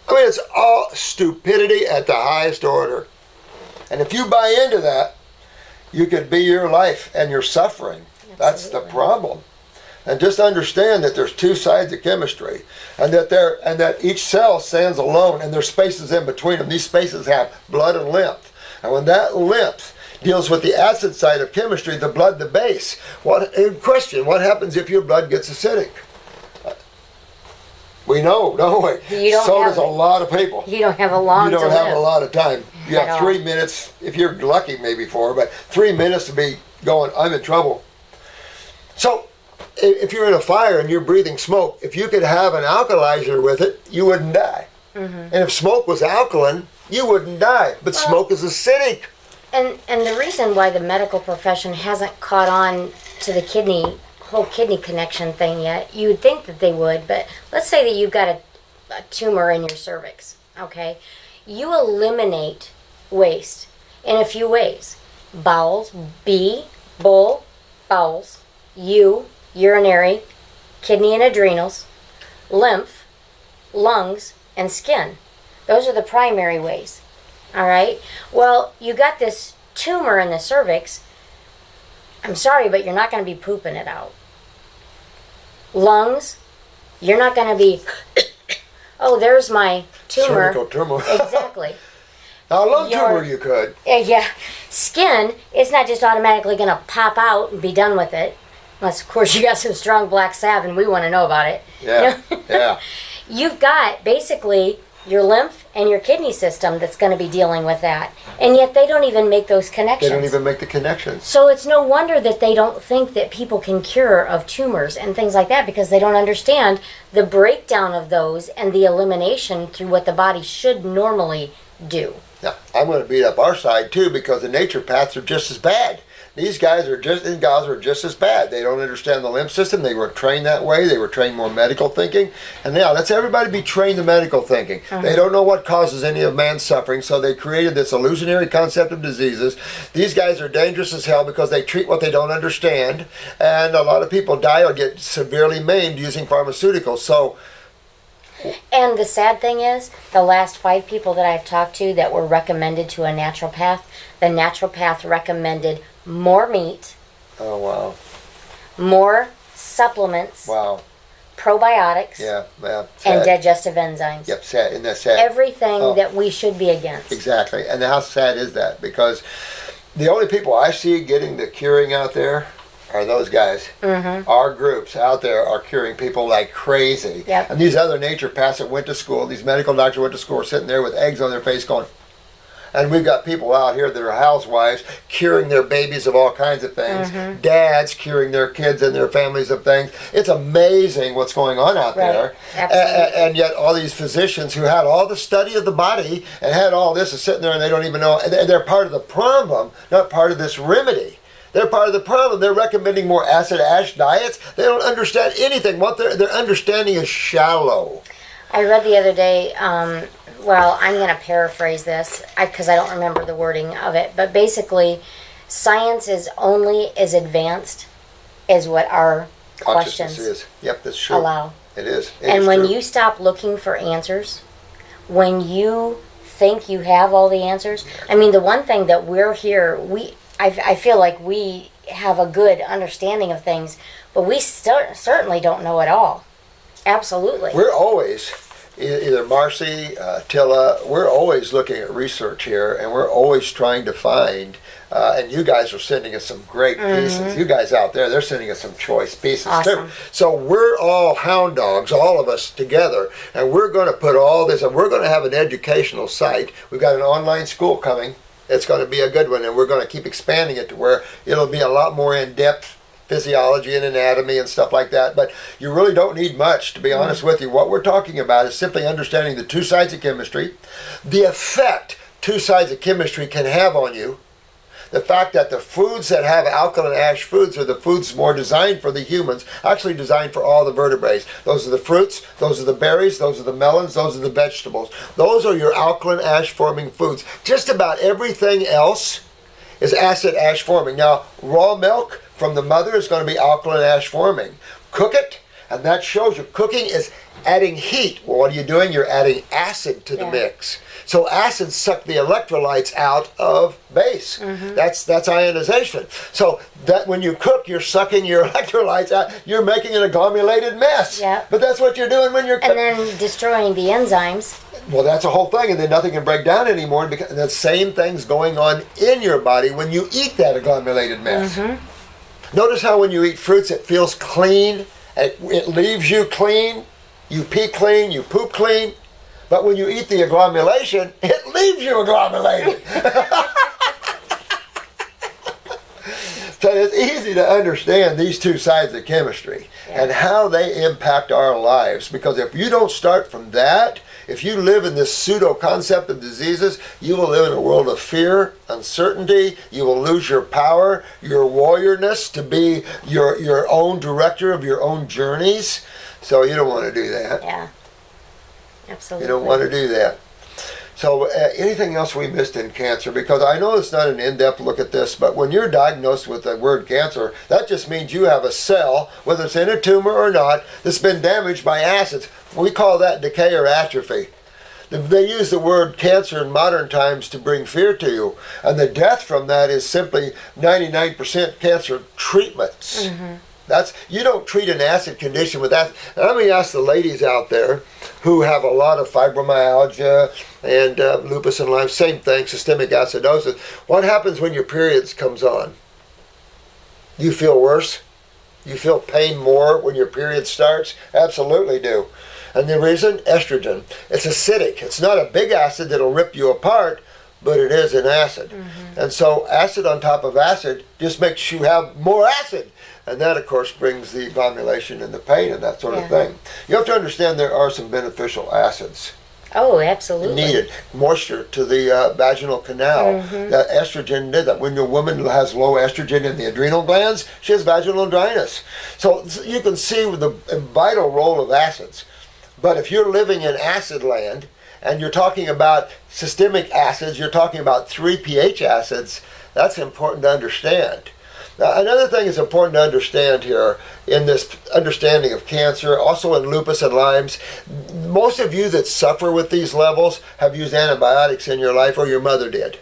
I mean, it's all stupidity at the highest order. And if you buy into that, you could be your life and you're suffering. Absolutely. That's the problem. And just understand that there's two sides of chemistry, and that each cell stands alone, and there's spaces in between them. These spaces have blood and lymph, and when that lymph deals with the acid side of chemistry, the blood, the base. What happens if your blood gets acidic? We know, don't we? So does a lot of people. You don't have a long. You don't have a lot of time. You have 3 minutes, if you're lucky, maybe 4, but 3 minutes to be going. I'm in trouble. So, if you're in a fire and you're breathing smoke, if you could have an alkalizer with it, you wouldn't die. And if smoke was alkaline, you wouldn't die. But smoke is acidic. And the reason why the medical profession hasn't caught on to the whole kidney connection thing yet, you would think that they would, but let's say that you've got a tumor in your cervix, okay? You eliminate waste in a few ways. Bowels, bowl, bowels, urinary, kidney and adrenals, lymph, lungs, and skin. Those are the primary ways. All right? Well, you got this tumor in the cervix. I'm sorry, but you're not going to be pooping it out. Lungs, you're not going to be, oh, there's my tumor. Cervical tumor. Exactly. Now, a lung tumor you could. Yeah. Skin, it's not just automatically going to pop out and be done with it. Unless, of course, you got some strong black salve and we want to know about it. Yeah, yeah. You've got basically your lymph and your kidney system that's going to be dealing with that. And yet they don't even make those connections. They don't even make the connections. So it's no wonder that they don't think that people can cure of tumors and things like that, because they don't understand the breakdown of those and the elimination through what the body should normally do. Now, I'm going to beat up our side too, because the naturopaths are just as bad. These guys are just as bad. They don't understand the lymph system. They were trained that way. They were trained more medical thinking. And now, let's everybody be trained in medical thinking. They don't know what causes any of man's suffering, so they created this illusionary concept of diseases. These guys are dangerous as hell because they treat what they don't understand. And a lot of people die or get severely maimed using pharmaceuticals. So, and the sad thing is, the last 5 people that I've talked to that were recommended to a naturopath, the naturopath recommended more meat. Oh, wow. More supplements. Wow. Probiotics. Yeah. And digestive enzymes. Yep, sad. Isn't that sad? Everything that we should be against. Exactly. And how sad is that? Because the only people I see getting the curing out there are those guys. Our groups out there are curing people like crazy. Yep. And these other naturopaths that went to school, these medical doctors went to school, are sitting there with eggs on their face going. And we've got people out here that are housewives curing their babies of all kinds of things. Dads curing their kids and their families of things. It's amazing what's going on out there. Absolutely. And yet all these physicians who had all the study of the body and had all this are sitting there and they don't even know. And they're part of the problem, not part of this remedy. They're part of the problem. They're recommending more acid ash diets. They don't understand anything. What their understanding is shallow. I read the other day, well, I'm going to paraphrase this because I don't remember the wording of it, but basically, science is only as advanced as what our questions is. Yep, that's true. allow. It is. And when you stop looking for answers, when you think you have all the answers. I mean, the one thing that we're here, I feel like we have a good understanding of things, but we certainly don't know it all. Absolutely. We're always, either Marcy, Tilla, we're always looking at research here, and we're always trying to find, and you guys are sending us some great pieces. You guys out there, they're sending us some choice pieces Awesome. too. So we're all hound dogs, all of us together, and we're going to put all this, and we're going to have an educational site. We've got an online school coming. It's going to be a good one, and we're going to keep expanding it to where it'll be a lot more in-depth physiology and anatomy and stuff like that. But you really don't need much, to be honest with you. What we're talking about is simply understanding the two sides of chemistry, the effect two sides of chemistry can have on you, the fact that the foods that have alkaline ash foods are the foods more designed for the humans, actually designed for all the vertebrates. Those are the fruits, those are the berries, those are the melons, those are the vegetables. Those are your alkaline ash forming foods. Just about everything else is acid ash forming. Now, raw milk from the mother is going to be alkaline ash forming. Cook it, and that shows you cooking is adding heat. Well, what are you doing? You're adding acid to the mix. So acids suck the electrolytes out of base. That's ionization. So that when you cook, you're sucking your electrolytes out. You're making an agglomerated mess. Yeah. But that's what you're doing when you're cooking. And then destroying the enzymes. Well, that's a whole thing, and then nothing can break down anymore. Because the same thing's going on in your body when you eat that agglomerated mess. Notice how when you eat fruits, it feels clean. It leaves you clean. You pee clean. You poop clean. But when you eat the agglomeration, it leaves you agglomerated. So it's easy to understand these two sides of chemistry and how they impact our lives. Because if you don't start from that, if you live in this pseudo concept of diseases, you will live in a world of fear, uncertainty. You will lose your power, your warriorness to be your own director of your own journeys. So you don't want to do that. Yeah. Absolutely. You don't want to do that. So anything else we missed in cancer? Because I know it's not an in-depth look at this, but when you're diagnosed with the word cancer, that just means you have a cell, whether it's in a tumor or not, that's been damaged by acids. We call that decay or atrophy. They use the word cancer in modern times to bring fear to you. And the death from that is simply 99% cancer treatments. You don't treat an acid condition with that. And let me ask the ladies out there who have a lot of fibromyalgia and lupus and Lyme, same thing, systemic acidosis. What happens when your periods comes on? You feel worse? You feel pain more when your period starts? Absolutely do. And the reason? Estrogen. It's acidic. It's not a big acid that'll rip you apart, but it is an acid. And so acid on top of acid just makes you have more acid. And that, of course, brings the agglomeration and the pain and that sort of thing. You have to understand there are some beneficial acids Oh, absolutely. needed. Moisture to the vaginal canal. That estrogen did that. When a woman has low estrogen in the adrenal glands, she has vaginal dryness. So you can see the vital role of acids. But if you're living in acid land, and you're talking about systemic acids, you're talking about 3 pH acids, that's important to understand. Now, another thing is important to understand here in this understanding of cancer, also in lupus and Lyme's, most of you that suffer with these levels have used antibiotics in your life, or your mother did.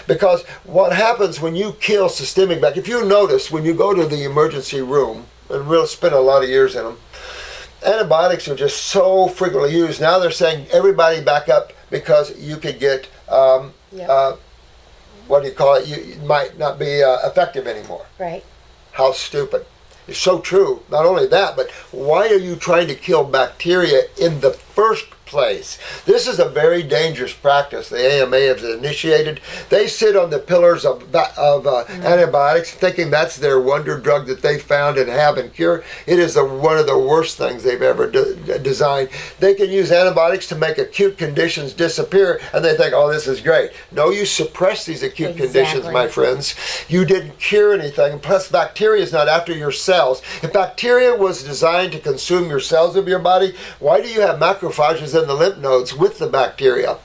Because what happens when you kill systemic bacteria, if you notice when you go to the emergency room, and we'll spend a lot of years in them, antibiotics are just so frequently used. Now they're saying everybody back up because you could get what do you call it? You might not be effective anymore. Right. How stupid. It's so true. Not only that, but why are you trying to kill bacteria in the first place? This is a very dangerous practice the AMA has initiated. They sit on the pillars of antibiotics thinking that's their wonder drug that they found and have and cure. It is one of the worst things they've ever designed. They can use antibiotics to make acute conditions disappear, and they think, oh, this is great. No, you suppress these acute conditions, my friends. You didn't cure anything. Plus, bacteria is not after your cells. If bacteria was designed to consume your cells of your body, why do you have macrophages in the lymph nodes with the bacteria?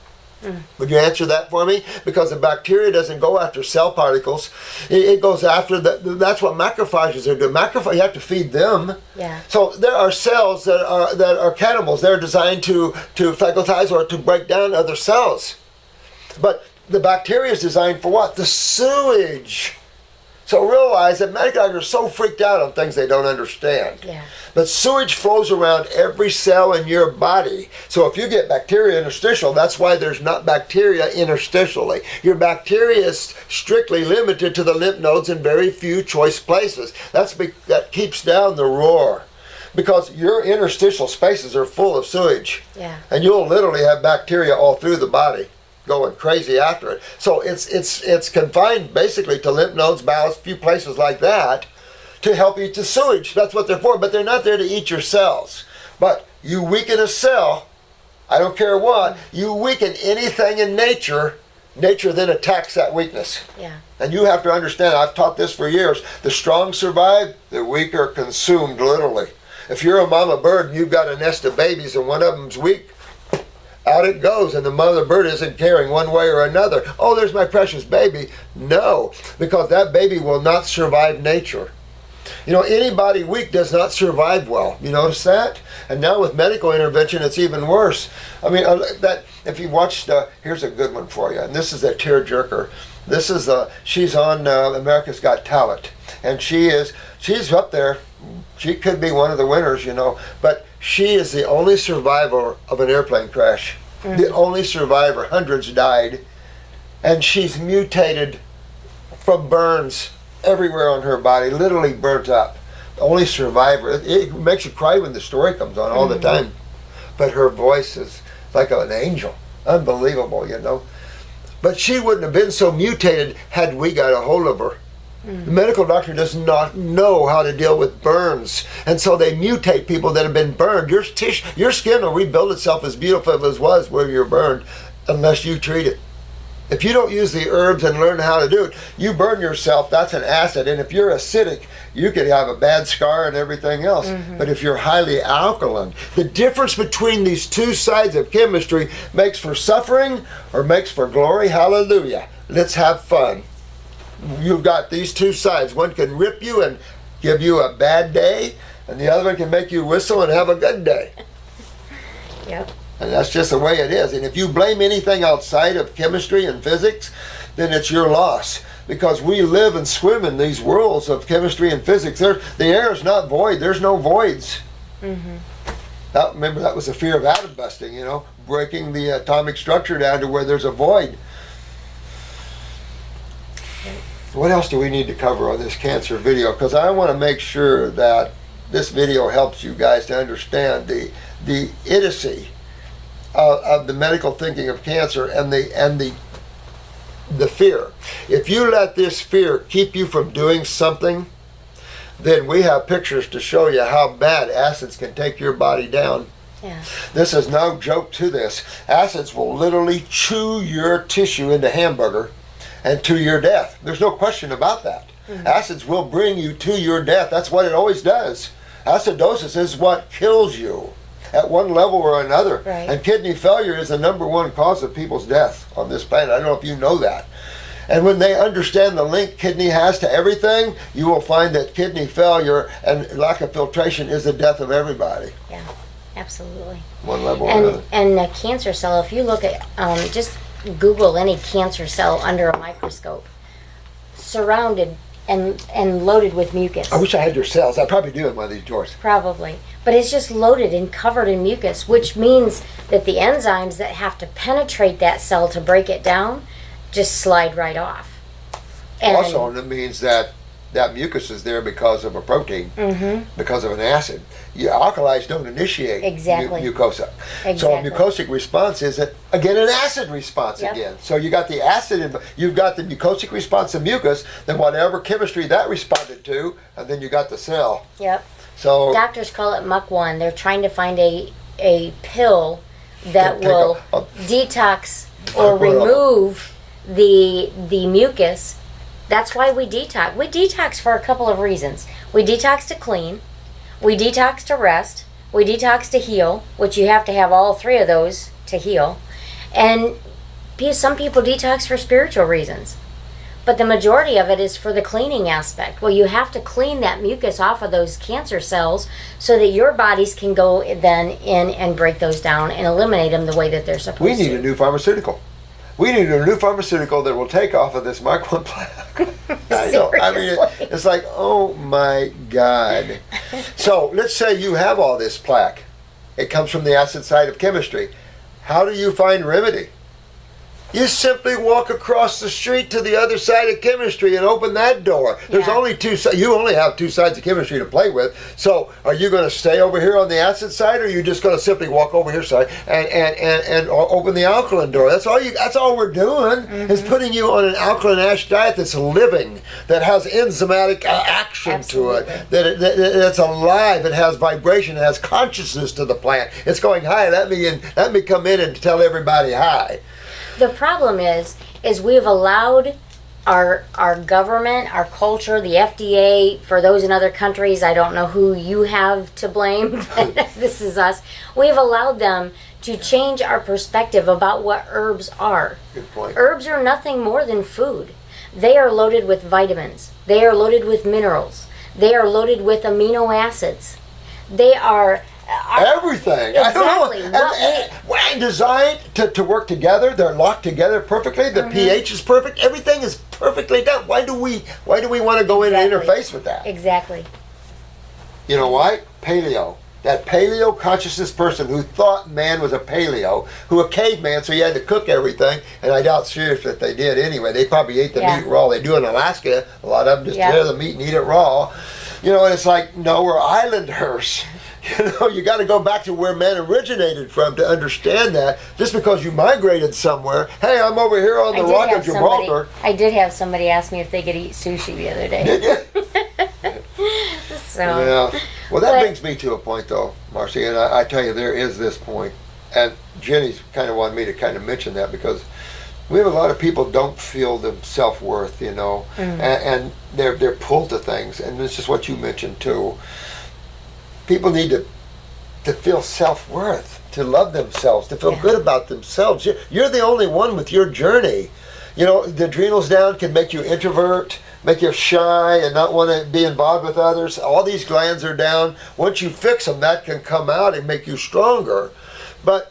Would you answer that for me? Because the bacteria doesn't go after cell particles. It goes after that's what macrophages are doing. You have to feed them. Yeah. So there are cells that are cannibals. They're designed to phagocyze or to break down other cells. But the bacteria is designed for what? The sewage. So realize that medical doctors are so freaked out on things they don't understand. Yeah. But sewage flows around every cell in your body. So if you get bacteria interstitial, that's why there's not bacteria interstitially. Your bacteria is strictly limited to the lymph nodes in very few choice places. That keeps down the roar. Because your interstitial spaces are full of sewage. Yeah. And you'll literally have bacteria all through the body, going crazy after it. So it's confined basically to lymph nodes, bowels, a few places like that to help eat the sewage. That's what they're for, but they're not there to eat your cells. But you weaken a cell, I don't care what, you weaken anything in nature then attacks that weakness. Yeah. And you have to understand, I've taught this for years, the strong survive, the weak are consumed literally. If you're a mama bird and you've got a nest of babies and one of them's weak, out it goes, and the mother bird isn't caring one way or another. Oh, there's my precious baby. No, because that baby will not survive nature. You know, anybody weak does not survive well. You notice that? And now with medical intervention, it's even worse. I mean, that if you watched, here's a good one for you, and this is a tearjerker. This is she's on America's Got Talent, and she's up there. She could be one of the winners, you know, but she is the only survivor of an airplane crash. The only survivor. Hundreds died. And she's mutated from burns everywhere on her body, literally burnt up. The only survivor. It makes you cry when the story comes on all the time. But her voice is like an angel. Unbelievable, you know. But she wouldn't have been so mutated had we got a hold of her. The medical doctor does not know how to deal with burns, and so they mutate people that have been burned. Your skin will rebuild itself as beautiful as it was where you're burned, unless you treat it. If you don't use the herbs and learn how to do it, you burn yourself. That's an acid, and if you're acidic, you could have a bad scar and everything else. But if you're highly alkaline, the difference between these two sides of chemistry makes for suffering or makes for glory. Hallelujah! Let's have fun. You've got these two sides. One can rip you and give you a bad day, and the other one can make you whistle and have a good day. Yep. And that's just the way it is. And if you blame anything outside of chemistry and physics, then it's your loss. Because we live and swim in these worlds of chemistry and physics. The air is not void. There's no voids. Remember, that was the fear of atom busting, you know, breaking the atomic structure down to where there's a void. What else do we need to cover on this cancer video? Because I want to make sure that this video helps you guys to understand the idiocy of the medical thinking of cancer and the fear. If you let this fear keep you from doing something, then we have pictures to show you how bad acids can take your body down. Yeah. This is no joke to this. Acids will literally chew your tissue into hamburger and to your death. There's no question about that. Acids will bring you to your death. That's what it always does. Acidosis is what kills you at one level or another. Right. And kidney failure is the number one cause of people's death on this planet. I don't know if you know that. And when they understand the link kidney has to everything, you will find that kidney failure and lack of filtration is the death of everybody. Yeah, absolutely. One level or another. And a cancer cell, if you look at, just Google any cancer cell under a microscope, surrounded and loaded with mucus. I wish I had your cells. I probably do in one of these drawers. Probably. But it's just loaded and covered in mucus, which means that the enzymes that have to penetrate that cell to break it down just slide right off. And Also, it means that mucus is there because of a protein, because of an acid. Alkalis don't initiate Exactly. mucosa. Exactly. So a mucosic response is, again, an acid response Yep. again. So you got the acid, you've got the mucosic response of mucus, then whatever chemistry that responded to, and then you got the cell. Yep. So Doctors call it MUC1. They're trying to find a pill that Take will a- detox or Well, remove the mucus. That's why we detox. We detox for a couple of reasons. We detox to clean, we detox to rest, we detox to heal, which you have to have all three of those to heal. And Some people detox for spiritual reasons. But the majority of it is for the cleaning aspect. Well, you have to clean that mucus off of those cancer cells so that your bodies can go then in and break those down and eliminate them the way that they're supposed We to. need a new pharmaceutical. We need a new pharmaceutical that will take off of this micron plaque. I know. I mean, Seriously. it's like, oh my God. So let's say you have all this plaque. It comes from the acid side of chemistry. How do you find remedy? You simply walk across the street to the other side of chemistry and open that door. There's Yeah. only you only have two sides of chemistry to play with. So are you going to stay over here on the acid side, or are you just going to simply walk over here side and open the alkaline door? That's all we're doing is putting you on an alkaline ash diet that's living, that has enzymatic action to it, that's alive, it has vibration, it has consciousness to the plant. It's going, hi, let me come in and tell everybody hi. The problem is we've allowed our government, our culture, the FDA, for those in other countries, I don't know who you have to blame. This is us. We've allowed them to change our perspective about what herbs are. Good point. Herbs are nothing more than food. They are loaded with vitamins. They are loaded with minerals. They are loaded with amino acids. They are Everything. Exactly. I don't know. And designed to work together. They're locked together perfectly. The pH is perfect. Everything is perfectly done. Why do we want to go in and Exactly. interface with that? Exactly. You know why? Paleo. That paleo consciousness person who thought man was a paleo, who a caveman, so you had to cook everything, and I doubt seriously that they did anyway. They probably ate the Yeah. meat raw. They do in Alaska. A lot of them just Yeah. tear the meat and eat it raw. You know, and it's like, no, we're islanders. You know, you got to go back to where man originated from to understand that. Just because you migrated somewhere, hey, I'm over here on the rock of Gibraltar. I did have somebody ask me if they could eat sushi the other day. Did you? So Yeah. Well, that But- brings me to a point, though, Marcy, and I tell you, there is this point, and Jenny's kind of wanted me to kind of mention that because we have a lot of people don't feel the self-worth, you know, and they're pulled to things, and this is what you mentioned too. People need to feel self-worth, to love themselves, to feel Yeah. good about themselves. You're the only one with your journey. You know, the adrenals down can make you introvert, make you shy and not want to be involved with others. All these glands are down. Once you fix them, that can come out and make you stronger. But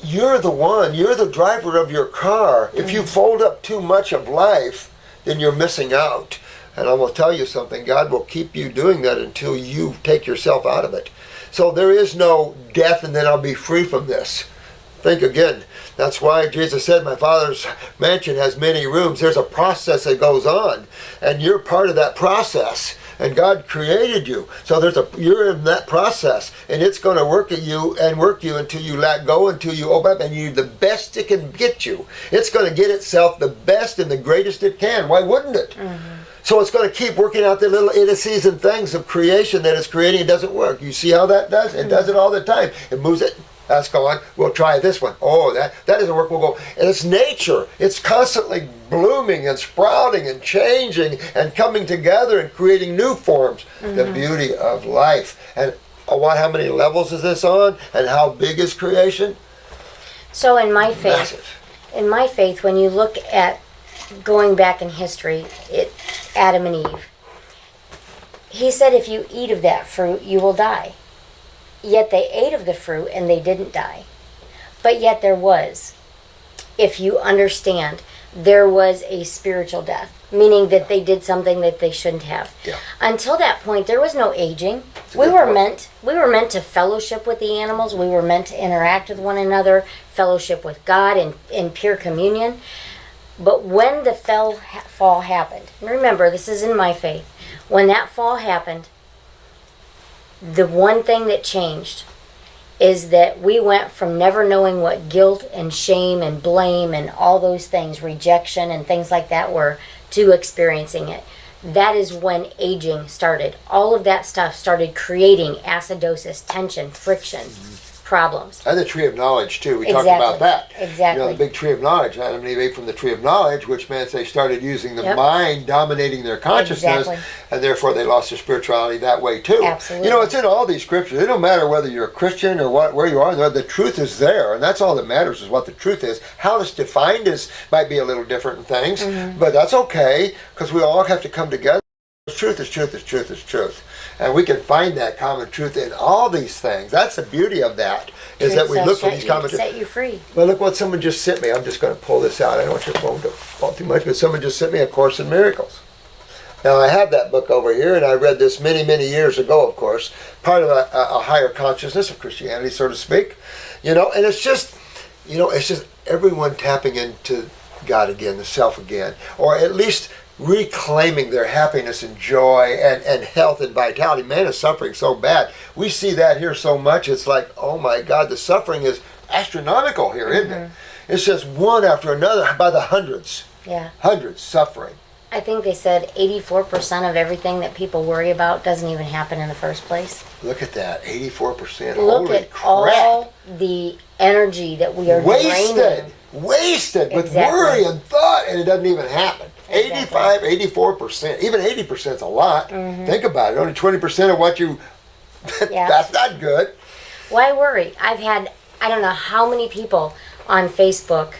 you're the one, you're the driver of your car. If you fold up too much of life, then you're missing out. And I will tell you something, God will keep you doing that until you take yourself out of it. So there is no death and then I'll be free from this. Think again. That's why Jesus said, my Father's mansion has many rooms. There's a process that goes on, and you're part of that process. And God created you, so you're in that process, and it's going to work at you and work you until you let go, until you open up, and you're the best it can get you. It's going to get itself the best and the greatest it can. Why wouldn't it? So it's going to keep working out the little idiocies and things of creation that it's creating. It doesn't work. You see how that does? It does it all the time. It moves it. That's gone. We'll try this one. Oh, that doesn't work. We'll go. And it's nature. It's constantly blooming and sprouting and changing and coming together and creating new forms. The beauty of life. And how many levels is this on? And how big is creation? So in my Massive. faith, when you look at going back in history, Adam and Eve, he said if you eat of that fruit, you will die. Yet they ate of the fruit and they didn't die. But yet there was, if you understand, there was a spiritual death, meaning that they did something that they shouldn't have. Yeah. Until that point, there was no aging. a We good were point. meant to fellowship with the animals. We were meant to interact with one another, fellowship with God in pure communion. But when the fall happened, and remember, this is in my faith, when that fall happened, the one thing that changed is that we went from never knowing what guilt and shame and blame and all those things, rejection and things like that were, to experiencing it. That is when aging started. All of that stuff started creating acidosis, tension, friction, problems. And the tree of knowledge too. We talked Exactly. about that. Exactly. You know, the big tree of knowledge. Adam and Eve ate from the tree of knowledge, which meant they started using the Yep. mind dominating their consciousness, Exactly. and therefore they lost their spirituality that way too. Absolutely. You know, it's in all these scriptures. It don't matter whether you're a Christian or where you are. The truth is there, and that's all that matters is what the truth is. How it's defined might be a little different in things, but that's okay because we all have to come together. Truth is truth is truth is truth. And we can find that common truth in all these things. That's the beauty of that, is that we look for these common truths. Set you free. Well, look what someone just sent me. I'm just going to pull this out. I don't want your phone to fall too much, but someone just sent me A Course in Miracles. Now, I have that book over here, and I read this many, many years ago, of course, part of a higher consciousness of Christianity, so to speak. You know, and it's just everyone tapping into God again, the self again, or at least reclaiming their happiness and joy and health and vitality. Man is suffering so bad. We see that here so much. It's like, oh my God, the suffering is astronomical here, isn't it? It's just one after another by the hundreds. Yeah. Hundreds suffering. I think they said 84% of everything that people worry about doesn't even happen in the first place. Look at that, 84%. Look Holy at crap. all the energy that we are draining. Wasted with Exactly. worry and thought, and it doesn't even happen. Exactly. 85, 84%, even 80% is a lot. Think about it, only 20% of what you, Yeah. that's not good. Why worry? I've had, I don't know how many people on Facebook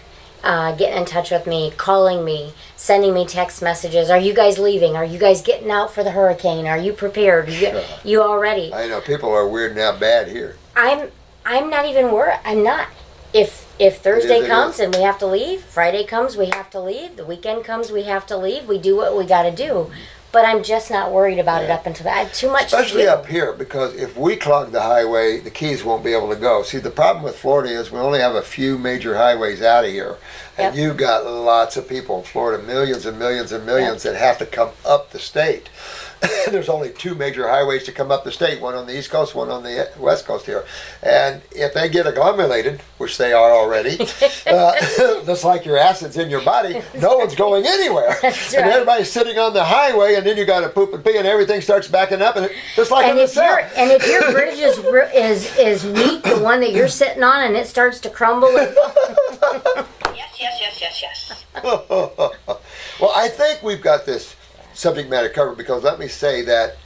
getting in touch with me, calling me, sending me text messages. Are you guys leaving? Are you guys getting out for the hurricane? Are you prepared? You all ready? I know, people are weird now bad here. I'm not even worried. I'm not. If Thursday comes and we have to leave, Friday comes, we have to leave, the weekend comes, we have to leave, we do what we got to do. But I'm just not worried about it up until that. I have too much Especially to do. up here, because if we clog the highway, the Keys won't be able to go. See, the problem with Florida is we only have a few major highways out of here. And Yep. you've got lots of people in Florida, millions and millions and millions that have to come up the state. There's only two major highways to come up the state, one on the East Coast, one on the West Coast here. And if they get agglomerated, which they are already, just like your acids in your body, no one's going anywhere. That's And right. everybody's sitting on the highway, and then you got to poop and pee, and everything starts backing up, and just like in the South. If your bridge is weak, the one that you're sitting on, and it starts to crumble, and Yes. Well, I think we've got this subject matter covered, because let me say that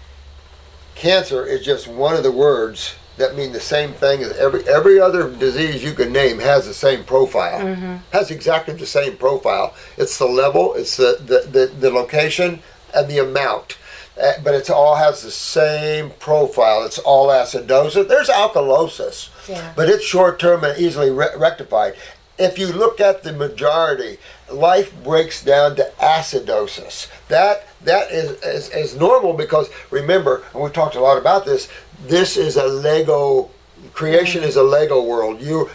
cancer is just one of the words that mean the same thing as every other disease you can name has the same profile. Has exactly the same profile. It's the level, it's the location, and the amount. But it all has the same profile. It's all acidosis. There's alkalosis, Yeah. but it's short-term and easily rectified. If you look at the majority, life breaks down to acidosis. That is normal, because remember, and we've talked a lot about this, this is a Lego, creation is a Lego world. You're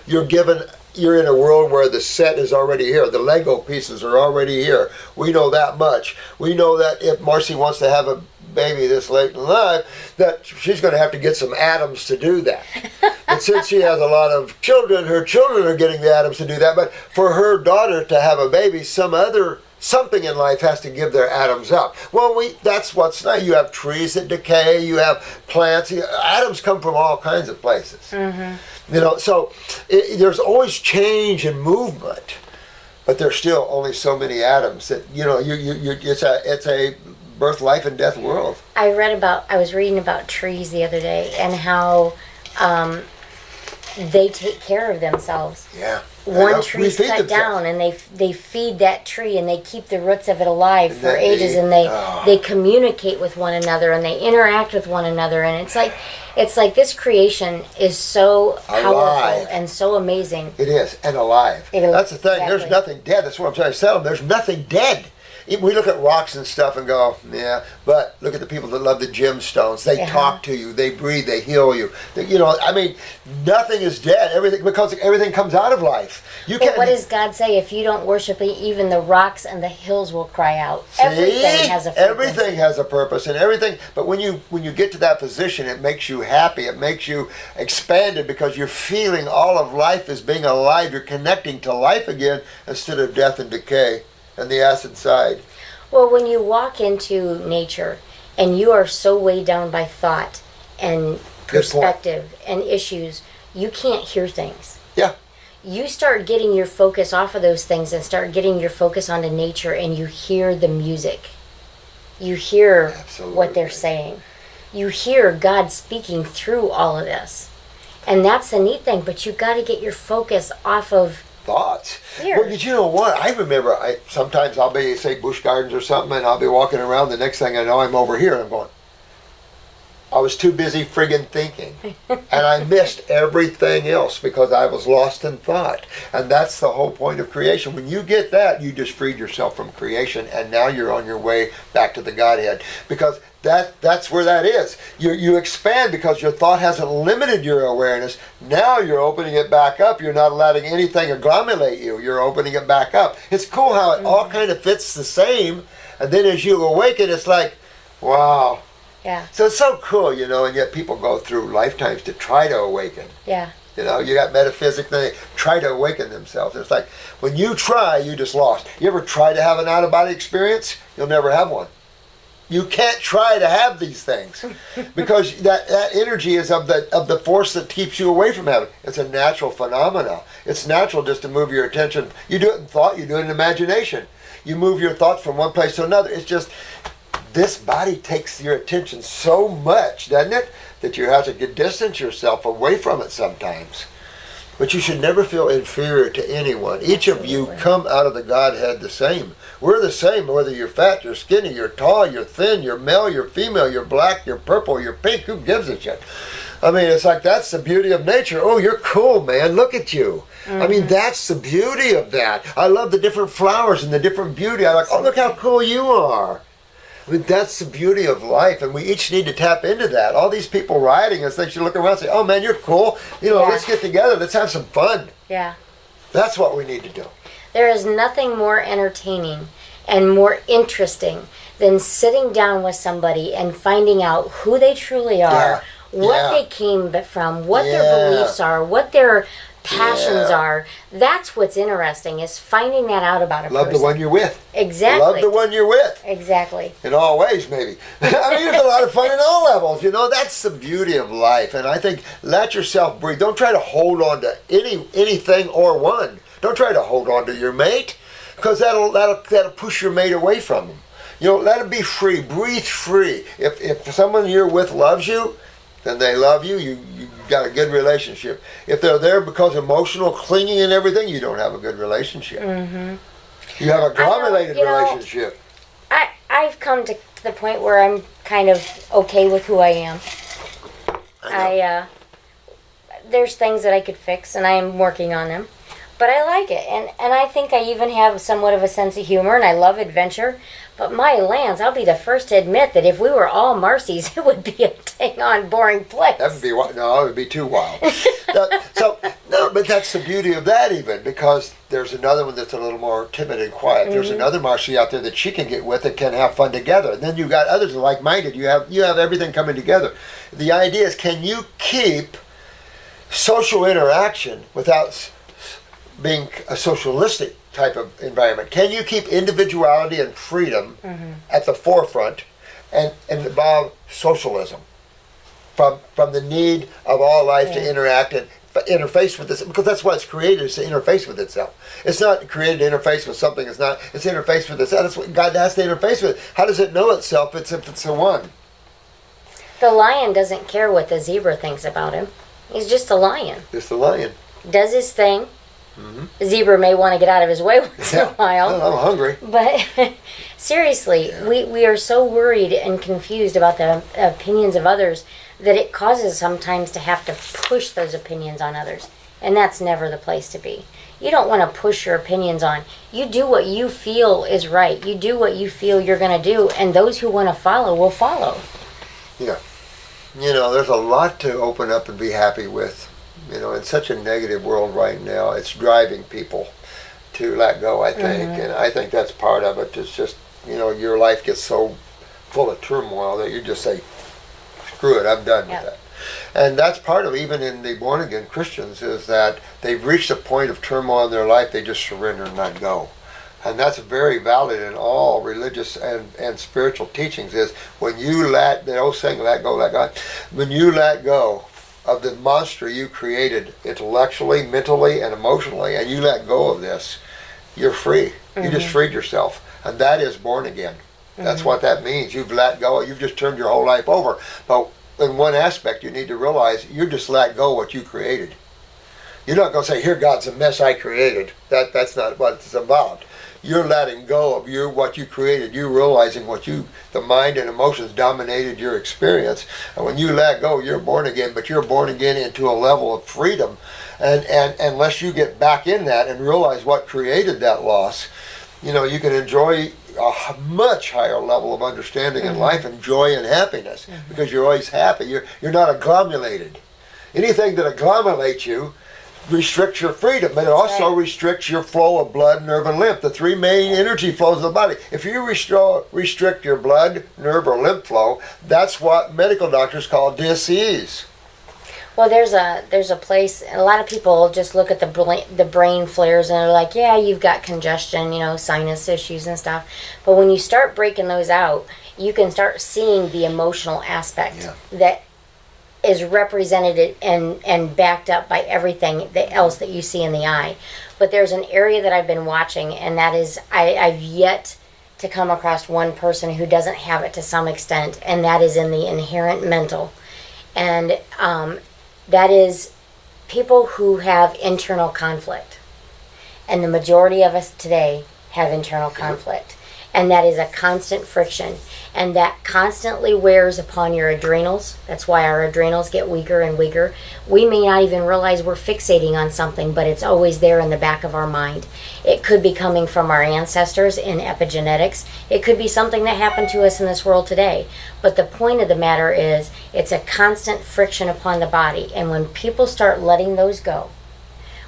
in a world where the set is already here. The Lego pieces are already here. We know that much. We know that if Marcy wants to have a baby this late in life, that she's going to have to get some atoms to do that. But since she has a lot of children, her children are getting the atoms to do that. But for her daughter to have a baby, something in life has to give their atoms up. Well, that's what's nice. You have trees that decay. You have plants. Atoms come from all kinds of places. You know, so there's always change and movement, but there's still only so many atoms that it's a birth, life, and death world. I was reading about trees the other day and how they take care of themselves. Yeah. One tree's cut down, and they feed that tree, and they keep the roots of it alive for that ages, neat? and they communicate with one another, and they interact with one another, and it's like this creation is so powerful Alive. and so amazing. It is, and alive. It is, That's the thing. There's exactly. nothing dead. That's what I'm trying to tell them. There's nothing dead. We look at rocks and stuff and go, yeah, but look at the people that love the gemstones. They talk to you, they breathe, they heal you. Nothing is dead. Because everything comes out of life. But what does God say? If you don't worship me, even the rocks and the hills will cry out. Everything has a purpose. Everything has a purpose, and everything. But when you get to that position, it makes you happy. It makes you expanded, because you're feeling all of life as being alive. You're connecting to life again instead of death and decay and the acid side. Well, when you walk into nature and you are so weighed down by thought and perspective and issues, you can't hear things. Yeah. You start getting your focus off of those things and start getting your focus onto nature, and you hear the music. You hear what they're saying. You hear God speaking through all of this. And that's the neat thing, but you got to get your focus off of thoughts. Here. Well, did you know what? I remember sometimes I'll be, say, Busch Gardens or something, and I'll be walking around. The next thing I know, I'm over here, and I'm going, I was too busy friggin' thinking. And I missed everything else because I was lost in thought. And that's the whole point of creation. When you get that, you just freed yourself from creation, and now you're on your way back to the Godhead. Because that's where that is. You expand because your thought hasn't limited your awareness. Now you're opening it back up. You're not letting anything agglomerate you. You're opening it back up. It's cool how it all kind of fits the same. And then as you awaken, it's like, wow. Yeah. So it's so cool, you know, and yet people go through lifetimes to try to awaken. Yeah. You know, you got metaphysics, they try to awaken themselves. It's like, when you try, you just lost. You ever try to have an out-of-body experience? You'll never have one. You can't try to have these things because that energy is of the force that keeps you away from heaven. It's a natural phenomena. It's natural just to move your attention. You do it in thought, you do it in imagination. You move your thoughts from one place to another. It's just, this body takes your attention so much, doesn't it, that you have to distance yourself away from it sometimes. But you should never feel inferior to anyone. Each of you come out of the Godhead the same. We're the same, whether you're fat, you're skinny, you're tall, you're thin, you're male, you're female, you're black, you're purple, you're pink. Who gives a shit? I mean, it's like, that's the beauty of nature. Oh, you're cool, man. Look at you. I mean, that's the beauty of that. I love the different flowers and the different beauty. I like, oh, look how cool you are. I mean, that's the beauty of life, and we each need to tap into that. All these people rioting us, they should look around and say, oh, man, you're cool. You know, let's get together. Let's have some fun. Yeah. That's what we need to do. There is nothing more entertaining and more interesting than sitting down with somebody and finding out who they truly are, what they came from, what their beliefs are, what their passions are. That's what's interesting, is finding that out about a person. Love the one you're with. Exactly. Love the one you're with. Exactly. In all ways, maybe. I mean, there's a lot of fun in all levels. You know, that's the beauty of life. And I think, let yourself breathe. Don't try to hold on to anything or one. Don't try to hold on to your mate, because that'll push your mate away from them. You know, let it be free. Breathe free. If someone you're with loves you, then they love you. You got a good relationship. If they're there because emotional clinging and everything, you don't have a good relationship. Mm-hmm. You have a agglomerated relationship. I've come to the point where I'm kind of okay with who I am. There's things that I could fix, and I am working on them. But I like it, and I think I even have somewhat of a sense of humor, and I love adventure. But my lands, I'll be the first to admit that if we were all Marcy's, it would be a dang-on boring place. That would be no, it would be too wild. But that's the beauty of that, even, because there's another one that's a little more timid and quiet. Mm-hmm. There's another Marcy out there that she can get with and can have fun together. And then you've got others like-minded. You have everything coming together. The idea is, can you keep social interaction without being a socialistic type of environment? Can you keep individuality and freedom at the forefront and involve socialism from the need of all life to interact and interface with this? Because that's why it's created, is to interface with itself. It's not created to interface with something. It's interface with itself. That's what God has to interface with. How does it know itself if it's the one? The lion doesn't care what the zebra thinks about him. He's just a lion. Just a lion. Does his thing. The zebra may want to get out of his way once in a while. I'm hungry. But seriously, we are so worried and confused about the opinions of others that it causes sometimes to have to push those opinions on others. And that's never the place to be. You don't want to push your opinions on. You do what you feel is right. You do what you feel you're going to do, and those who want to follow will follow. Yeah. You know, there's a lot to open up and be happy with. You know, in such a negative world right now, it's driving people to let go, I think. And I think that's part of it. It's just, you know, your life gets so full of turmoil that you just say, screw it, I'm done with that. And that's part of, even in the born-again Christians, is that they've reached a point of turmoil in their life, they just surrender and let go. And that's very valid in all religious and spiritual teachings, is when you the old saying, let go, let God. When you let go, of the monster you created intellectually, mentally, and emotionally, and you let go of this, you're free. You just freed yourself. And that is born again. That's what that means. You've let go. You've just turned your whole life over. But in one aspect, you need to realize you just let go of what you created. You're not going to say, here, God's a mess I created. That's not what it's about. You're letting go of what you created. You're realizing the mind and emotions dominated your experience. And when you let go, you're born again, but you're born again into a level of freedom. And unless you get back in that and realize what created that loss, you can enjoy a much higher level of understanding in life and joy and happiness because you're always happy. You're not agglomerated. Anything that agglomerates you restricts your freedom, but it also restricts your flow of blood, nerve, and lymph, the three main energy flows of the body. If you restrict your blood, nerve, or lymph flow, that's what medical doctors call disease. Well, there's a place. A lot of people just look at the brain flares and they're like, yeah, you've got congestion, sinus issues and stuff. But when you start breaking those out, you can start seeing the emotional aspect that is represented and backed up by everything else that you see in the eye. But there's an area that I've been watching, and that is I've yet to come across one person who doesn't have it to some extent, and that is in the inherent mental. And that is people who have internal conflict. And the majority of us today have internal conflict. And that is a constant friction. And that constantly wears upon your adrenals. That's why our adrenals get weaker and weaker. We may not even realize we're fixating on something, but it's always there in the back of our mind. It could be coming from our ancestors in epigenetics. It could be something that happened to us in this world today. But the point of the matter is, it's a constant friction upon the body. And when people start letting those go,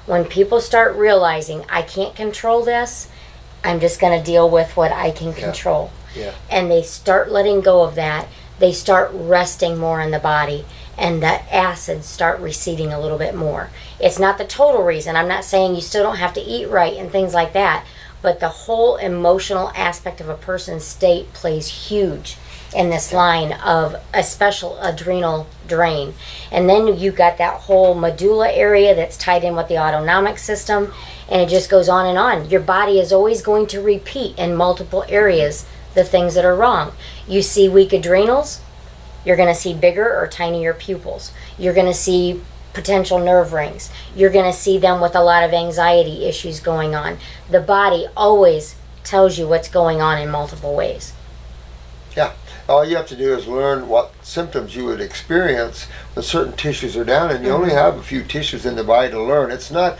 when people start realizing, I can't control this, I'm just going to deal with what I can control. Yeah. And they start letting go of that. They start resting more in the body, and the acids start receding a little bit more. It's not the total reason. I'm not saying you still don't have to eat right and things like that, but the whole emotional aspect of a person's state plays huge in this line of a special adrenal drain. And then you got that whole medulla area that's tied in with the autonomic system, and it just goes on and on. Your body is always going to repeat in multiple areas the things that are wrong. You see weak adrenals, you're going to see bigger or tinier pupils. You're going to see potential nerve rings. You're going to see them with a lot of anxiety issues going on. The body always tells you what's going on in multiple ways. Yeah. All you have to do is learn what symptoms you would experience when certain tissues are down, and you only have a few tissues in the body to learn. It's not,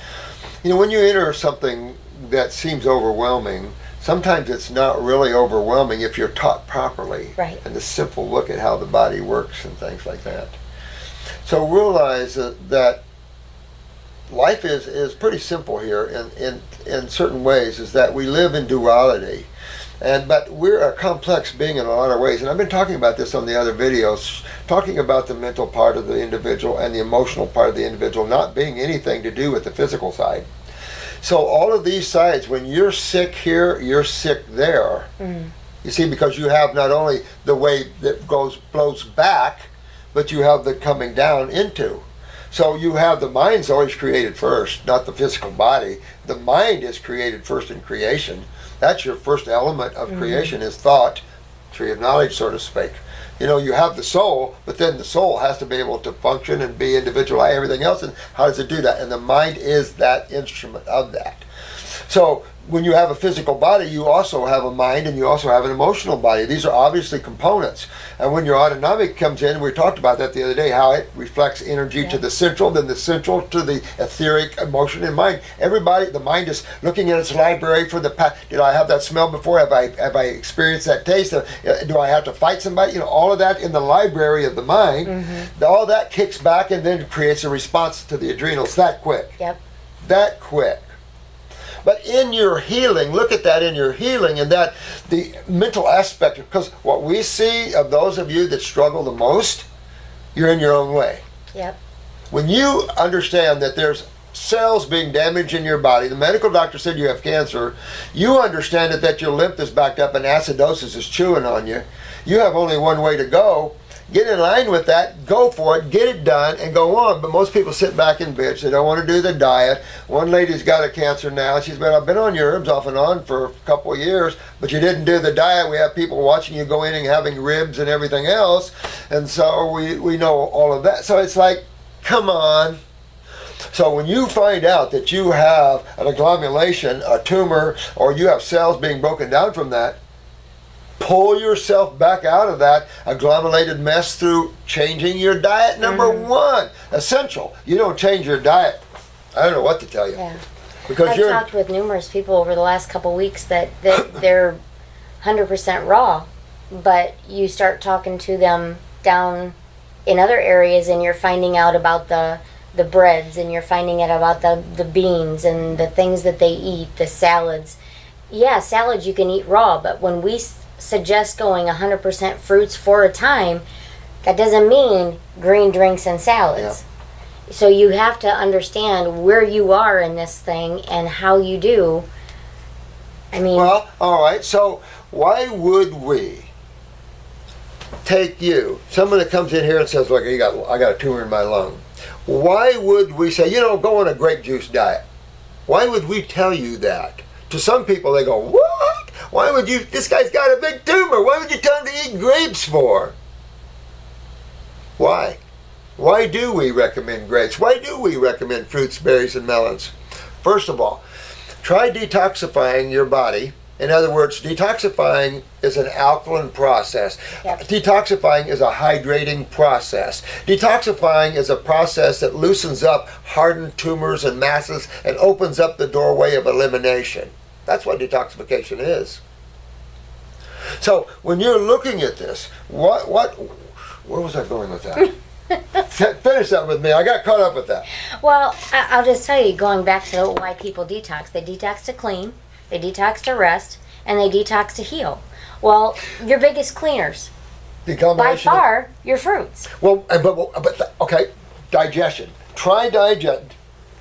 when you enter something that seems overwhelming, sometimes it's not really overwhelming if you're taught properly. Right. And the simple look at how the body works and things like that. So realize that life is pretty simple here in certain ways, is that we live in duality. But we're a complex being in a lot of ways. And I've been talking about this on the other videos, talking about the mental part of the individual and the emotional part of the individual not being anything to do with the physical side. So all of these sides, when you're sick here, you're sick there. You see, because you have not only the way that blows back, but you have the coming down into. So you have the mind's always created first, not the physical body. The mind is created first in creation. That's your first element of creation, is thought, tree of knowledge, so to speak. You have the soul, but then the soul has to be able to function and be individual like everything else. And how does it do that? And the mind is that instrument of that. So when you have a physical body, you also have a mind, and you also have an emotional body. These are obviously components. And when your autonomic comes in, we talked about that the other day, how it reflects energy to the central, then the central to the etheric, emotion, and mind. Everybody, the mind is looking at its library for the past. Did I have that smell before? Have I experienced that taste? Do I have to fight somebody? All of that in the library of the mind. All that kicks back and then creates a response to the adrenals that quick. Yep. That quick. But in your healing, look at that in your healing, and that the mental aspect, because what we see of those of you that struggle the most, you're in your own way. Yep. When you understand that there's cells being damaged in your body, the medical doctor said you have cancer, you understand that your lymph is backed up and acidosis is chewing on you, you have only one way to go, get in line with that, go for it, get it done, and go on. But most people sit back and bitch. They don't want to do the diet. One lady's got a cancer now. She's been, I've been on your herbs off and on for a couple of years, but you didn't do the diet. We have people watching you go in and having ribs and everything else. And so we know all of that. So it's like, come on. So when you find out that you have an agglomeration, a tumor, or you have cells being broken down from that, pull yourself back out of that agglomerated mess through changing your diet. Number one, essential. You don't change your diet, I don't know what to tell you. Yeah. Because I've talked with numerous people over the last couple weeks that they're 100% raw, but you start talking to them down in other areas and you're finding out about the breads, and you're finding out about the beans and the things that they eat, the salads. Yeah, salads you can eat raw, but when we suggest going 100% fruits for a time, that doesn't mean green drinks and salads. Yeah. So you have to understand where you are in this thing and how you do. I mean... Well, all right, so why would we take you, someone that comes in here and says, look, I got a tumor in my lung. Why would we say, go on a grape juice diet? Why would we tell you that? To some people, they go, what? Why would you, this guy's got a big tumor. Why would you tell him to eat grapes for? Why? Why do we recommend grapes? Why do we recommend fruits, berries, and melons? First of all, try detoxifying your body. In other words, detoxifying is an alkaline process. Yep. Detoxifying is a hydrating process. Detoxifying is a process that loosens up hardened tumors and masses and opens up the doorway of elimination. That's what detoxification is. So when you're looking at this, where was I going with that? Finish that with me. I got caught up with that. Well, I'll just tell you, going back to why people detox. They detox to clean, they detox to rest, and they detox to heal. Well, your biggest cleaners, by far, your fruits. Well, okay, digestion. Try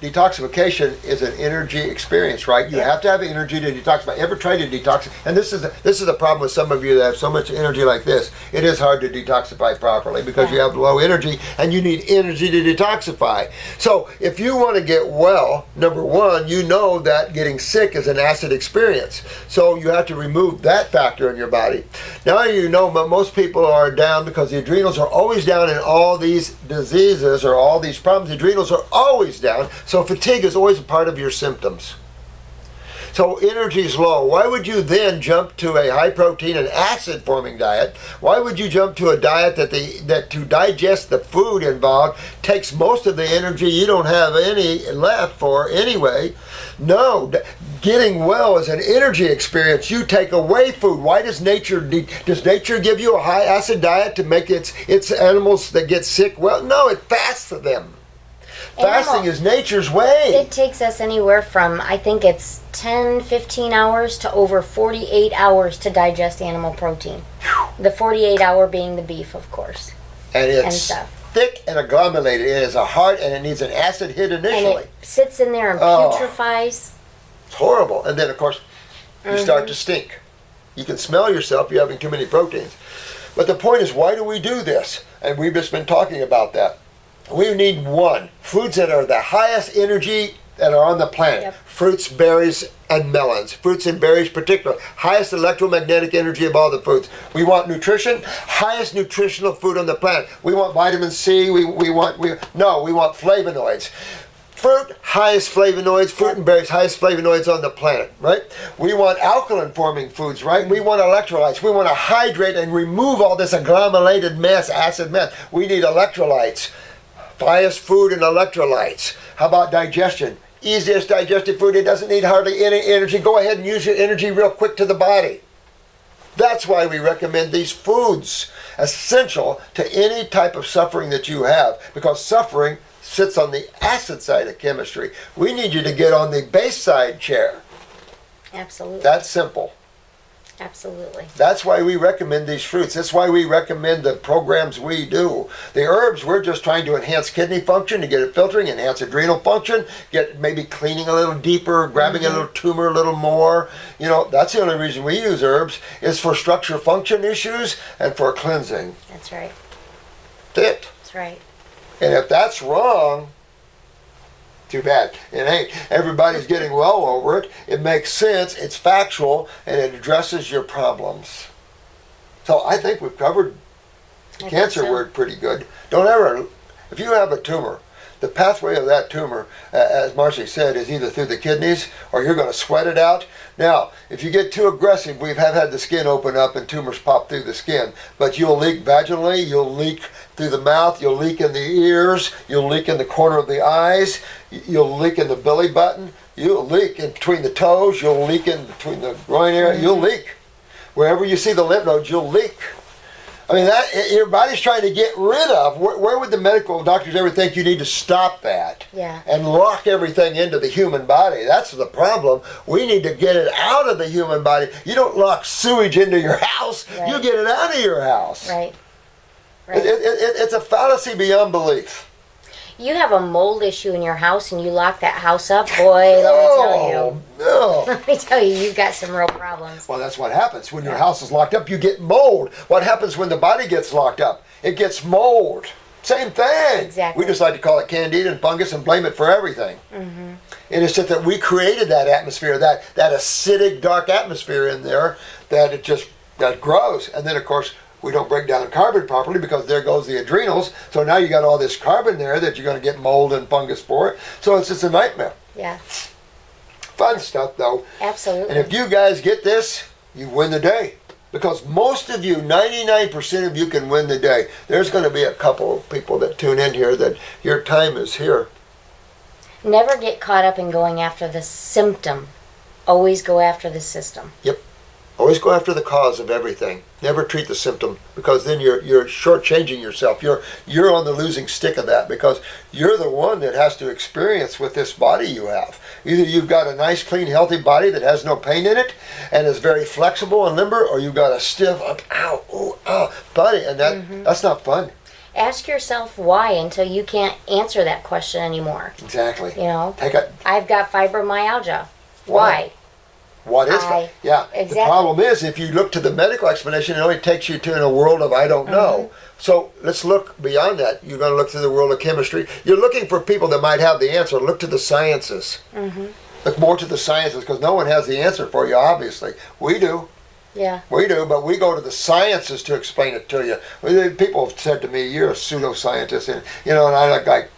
detoxification is an energy experience, right? You have to have energy to detoxify. Ever try to detoxify? And this is the problem with some of you that have so much energy like this. It is hard to detoxify properly because you have low energy and you need energy to detoxify. So if you want to get well, number one, you know that getting sick is an acid experience. So you have to remove that factor in your body. Now you know most people are down because the adrenals are always down in all these diseases or all these problems. The adrenals are always down. So fatigue is always a part of your symptoms. So energy is low. Why would you then jump to a high protein and acid forming diet? Why would you jump to a diet that to digest the food involved takes most of the energy you don't have any left for anyway? No, getting well is an energy experience. You take away food. Why does nature give you a high acid diet to make its animals that get sick well? No, it fasts them. Fasting is nature's way. It takes us anywhere from, I think it's 10, 15 hours to over 48 hours to digest animal protein. The 48 hour being the beef, of course. And it's thick and agglomerated. It is a hard, and it needs an acid hit initially. And it sits in there and putrefies. It's horrible. And then, of course, you start to stink. You can smell yourself. You're having too many proteins. But the point is, why do we do this? And we've just been talking about that. We need foods that are the highest energy that are on the planet. Yep. Fruits, berries, and melons. Fruits and berries particularly. Highest electromagnetic energy of all the foods. We want nutrition. Highest nutritional food on the planet. We want vitamin C. We want flavonoids. Fruit, highest flavonoids. Fruit and berries, highest flavonoids on the planet, right? We want alkaline forming foods, right? We want electrolytes. We want to hydrate and remove all this agglomerated mess, acid mess. We need electrolytes. Highest food and electrolytes. How about digestion? Easiest digested food. It doesn't need hardly any energy. Go ahead and use your energy real quick to the body. That's why we recommend these foods. Essential to any type of suffering that you have. Because suffering sits on the acid side of chemistry. We need you to get on the base side chair. Absolutely. That's simple. Absolutely. That's why we recommend these fruits. That's why we recommend the programs we do. The herbs, we're just trying to enhance kidney function, to get it filtering, enhance adrenal function, get maybe cleaning a little deeper, grabbing a little tumor a little more. That's the only reason we use herbs is for structure function issues and for cleansing. That's right. fit. That's right. And if that's wrong, too bad. It ain't. Everybody's getting well over it. It makes sense. It's factual, and it addresses your problems. So I think we've covered the cancer word pretty good. Don't ever, if you have a tumor, the pathway of that tumor, as Marcy said, is either through the kidneys or you're going to sweat it out. Now, if you get too aggressive, we have had the skin open up and tumors pop through the skin. But you'll leak vaginally, you'll leak through the mouth, you'll leak in the ears, you'll leak in the corner of the eyes, you'll leak in the belly button, you'll leak in between the toes, you'll leak in between the groin area, you'll leak. Wherever you see the lymph nodes, you'll leak. I mean, that your body's trying to get rid of. Where would the medical doctors ever think you need to stop that? Yeah. And lock everything into the human body? That's the problem. We need to get it out of the human body. You don't lock sewage into your house. Right. You get it out of your house. Right. Right. It's a fallacy beyond belief. You have a mold issue in your house and you lock that house up, boy, let me tell you. No. Let me tell you, you've got some real problems. Well, that's what happens. When your house is locked up, you get mold. What happens when the body gets locked up? It gets mold. Same thing. Exactly. We just like to call it candida and fungus and blame it for everything. Mm-hmm. And it's just that we created that atmosphere, that acidic, dark atmosphere in there, that it just that grows. And then, of course, we don't break down carbon properly because there goes the adrenals. So now you got all this carbon there that you're going to get mold and fungus for it. So it's just a nightmare. Yeah. Fun stuff, though. Absolutely. And if you guys get this, you win the day. Because most of you, 99% of you can win the day. There's going to be a couple of people that tune in here that your time is here. Never get caught up in going after the symptom. Always go after the system. Yep. Always go after the cause of everything. Never treat the symptom, because then you're shortchanging yourself. You're on the losing stick of that, because you're the one that has to experience with this body you have. Either you've got a nice, clean, healthy body that has no pain in it and is very flexible and limber, or you've got a stiff, ow, ooh, ow, body, and that's not fun. Ask yourself why until you can't answer that question anymore. Exactly. You know, Take it. I've got fibromyalgia. Why? What is that? Yeah. Exactly. The problem is, if you look to the medical explanation, it only takes you to in a world of I don't know. So let's look beyond that. You're going to look to the world of chemistry. You're looking for people that might have the answer. Look to the sciences. Look more to the sciences, because no one has the answer for you, obviously. We do. Yeah. We do, but we go to the sciences to explain it to you. People have said to me, you're a pseudoscientist. And, and I like,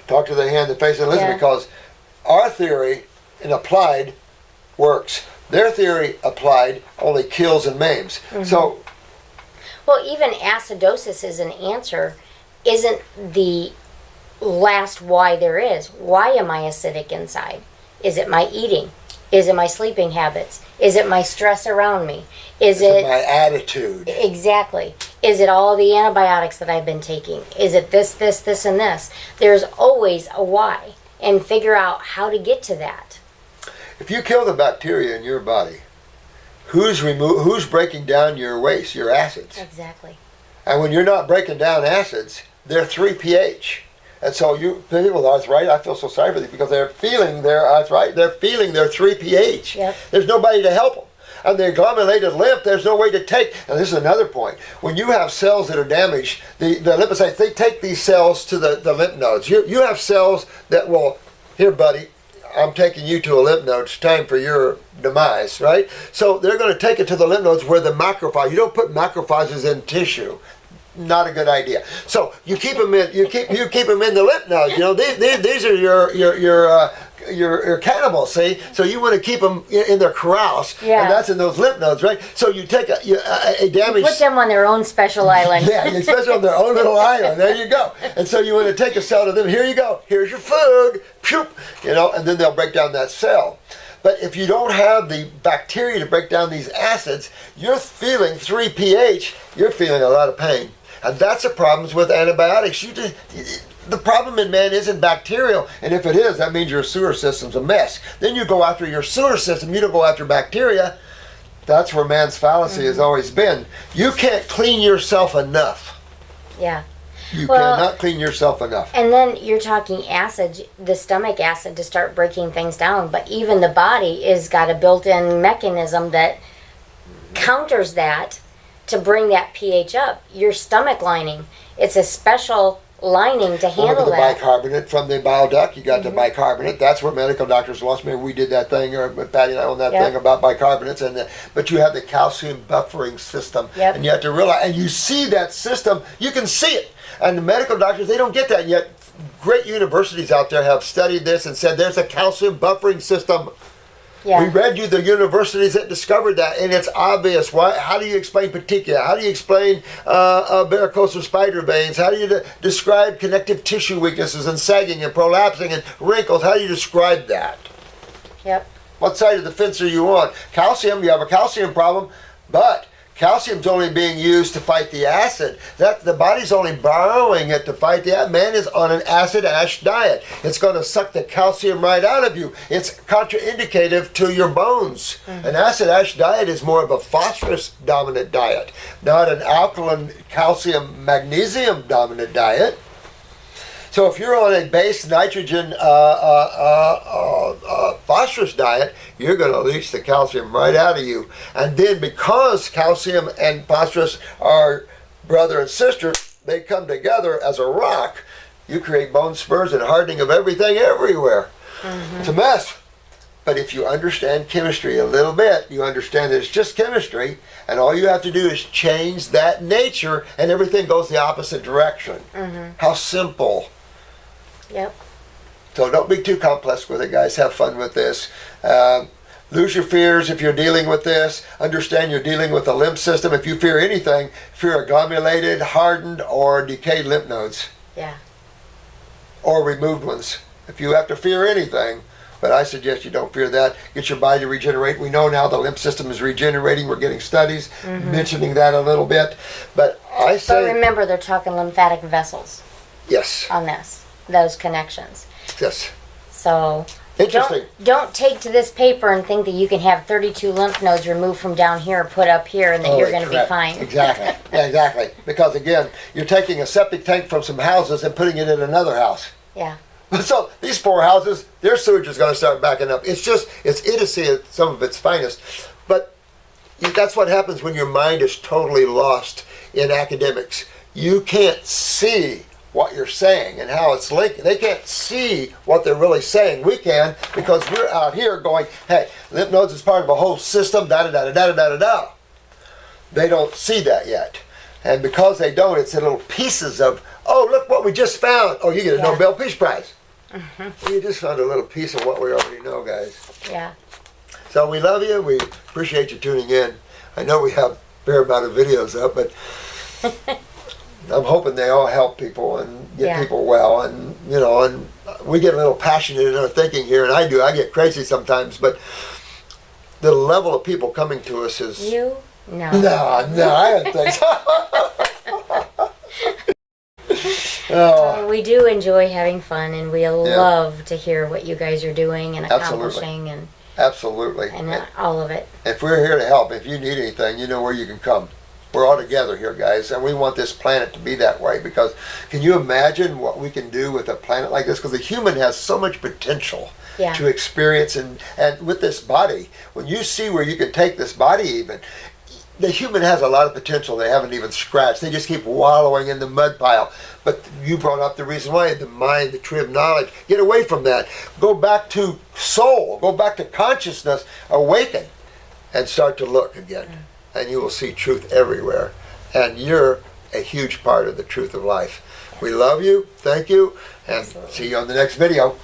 talk to the hand, the face, and listen, because our theory and applied works. Their theory applied only kills and maims. So, well, even acidosis is an answer, isn't the last why there is. Why am I acidic inside? Is it my eating? Is it my sleeping habits? Is it my stress around me? Is it my attitude? Exactly. Is it all the antibiotics that I've been taking? Is it this, and this? There's always a why, and figure out how to get to that. If you kill the bacteria in your body, who's breaking down your waste, your acids? Exactly. And when you're not breaking down acids, they're 3 pH. And so people with arthritis, I feel so sorry for them, because they're feeling their arthritis, they're feeling their 3 pH. Yep. There's nobody to help them. And the agglomerated lymph, there's no way to take. And this is another point. When you have cells that are damaged, the lymphocytes, they take these cells to the lymph nodes. You have cells that will, here buddy, I'm taking you to a lymph node. It's time for your demise, right? So they're going to take it to the lymph nodes where the macrophage. You don't put macrophages in tissue. Not a good idea. So you keep them in. You keep them in the lymph nodes. These are your cannibals. See, so you want to keep them in their corrals, and that's in those lymph nodes, right? So you take a damaged. Put them on their own special island. Yeah, especially on their own little island. There you go. And so you want to take a cell to them. Here you go. Here's your food. Phew, and then they'll break down that cell. But if you don't have the bacteria to break down these acids, you're feeling 3 pH. You're feeling a lot of pain. And that's the problems with antibiotics. The problem in man isn't bacterial, and if it is, that means your sewer system's a mess. Then you go after your sewer system, you don't go after bacteria. That's where man's fallacy has always been. You can't clean yourself enough. Yeah. You cannot clean yourself enough. And then you're talking acid, the stomach acid, to start breaking things down, but even the body is got a built-in mechanism that counters that to bring that pH up. Your stomach lining, it's a special lining to handle the that. bicarbonate from the bile duct. You got the bicarbonate. That's where medical doctors lost me. We did that thing, or Patty and I on that thing about bicarbonates. But you have the calcium buffering system, and you have to realize, and you see that system. You can see it, and the medical doctors, they don't get that yet. Great universities out there have studied this and said there's a calcium buffering system. Yeah. We read you the universities that discovered that, and it's obvious. Why? How do you explain petechiae? How do you explain varicose spider veins? How do you describe connective tissue weaknesses and sagging and prolapsing and wrinkles? How do you describe that? Yep. What side of the fence are you on? Calcium, you have a calcium problem, but calcium's only being used to fight the acid. That the body's only borrowing it to fight the acid. Man is on an acid ash diet. It's going to suck the calcium right out of you. It's contraindicative to your bones. An acid ash diet is more of a phosphorus dominant diet, not an alkaline calcium magnesium dominant diet. So if you're on a base nitrogen phosphorus diet, you're going to leach the calcium right out of you. And then because calcium and phosphorus are brother and sister, they come together as a rock. You create bone spurs and hardening of everything everywhere. It's a mess. But if you understand chemistry a little bit, you understand that it's just chemistry, and all you have to do is change that nature, and everything goes the opposite direction. How simple. Yep. So don't be too complex with it, guys. Have fun with this. Lose your fears if you're dealing with this. Understand you're dealing with the lymph system. If you fear anything, fear agglomerated, hardened, or decayed lymph nodes. Yeah. Or removed ones. If you have to fear anything, but I suggest you don't fear that. Get your body to regenerate. We know now the lymph system is regenerating. We're getting studies mentioning that a little bit. But I say... But remember, they're talking lymphatic vessels Yes. on this, those connections. Yes. So Interesting. don't take to this paper and think that you can have 32 lymph nodes removed from down here, put up here, and that you're going to be fine. Exactly. Yeah, exactly. Because again, you're taking a septic tank from some houses and putting it in another house. Yeah. So these poor houses, their sewage is going to start backing up. It's idiocy at some of its finest. But that's what happens when your mind is totally lost in academics. You can't see what you're saying and how it's linked. They can't see what they're really saying. We can, because we're out here going, hey, lymph nodes is part of a whole system, da-da-da-da-da-da-da-da. They don't see that yet. And because they don't, it's in little pieces of, oh, look what we just found. Oh, you get a Nobel Peace Prize. You just found a little piece of what we already know, guys. Yeah. So we love you. We appreciate you tuning in. I know we have a fair amount of videos up, but I'm hoping they all help people and get people well. And, you know, and we get a little passionate in our thinking here, and I do. I get crazy sometimes, but the level of people coming to us is... You? No. No, I don't think so. We do enjoy having fun, and we love to hear what you guys are doing and accomplishing. Absolutely. And all of it. If we're here to help, if you need anything, you know where you can come. We're all together here, guys, and we want this planet to be that way, because can you imagine what we can do with a planet like this? Because the human has so much potential to experience, and with this body, when you see where you can take this body even, the human has a lot of potential they haven't even scratched. They just keep wallowing in the mud pile. But you brought up the reason why, the mind, the tree of knowledge. Get away from that. Go back to soul. Go back to consciousness. Awaken and start to look again. And you will see truth everywhere. And you're a huge part of the truth of life. We love you. Thank you. And see you on the next video.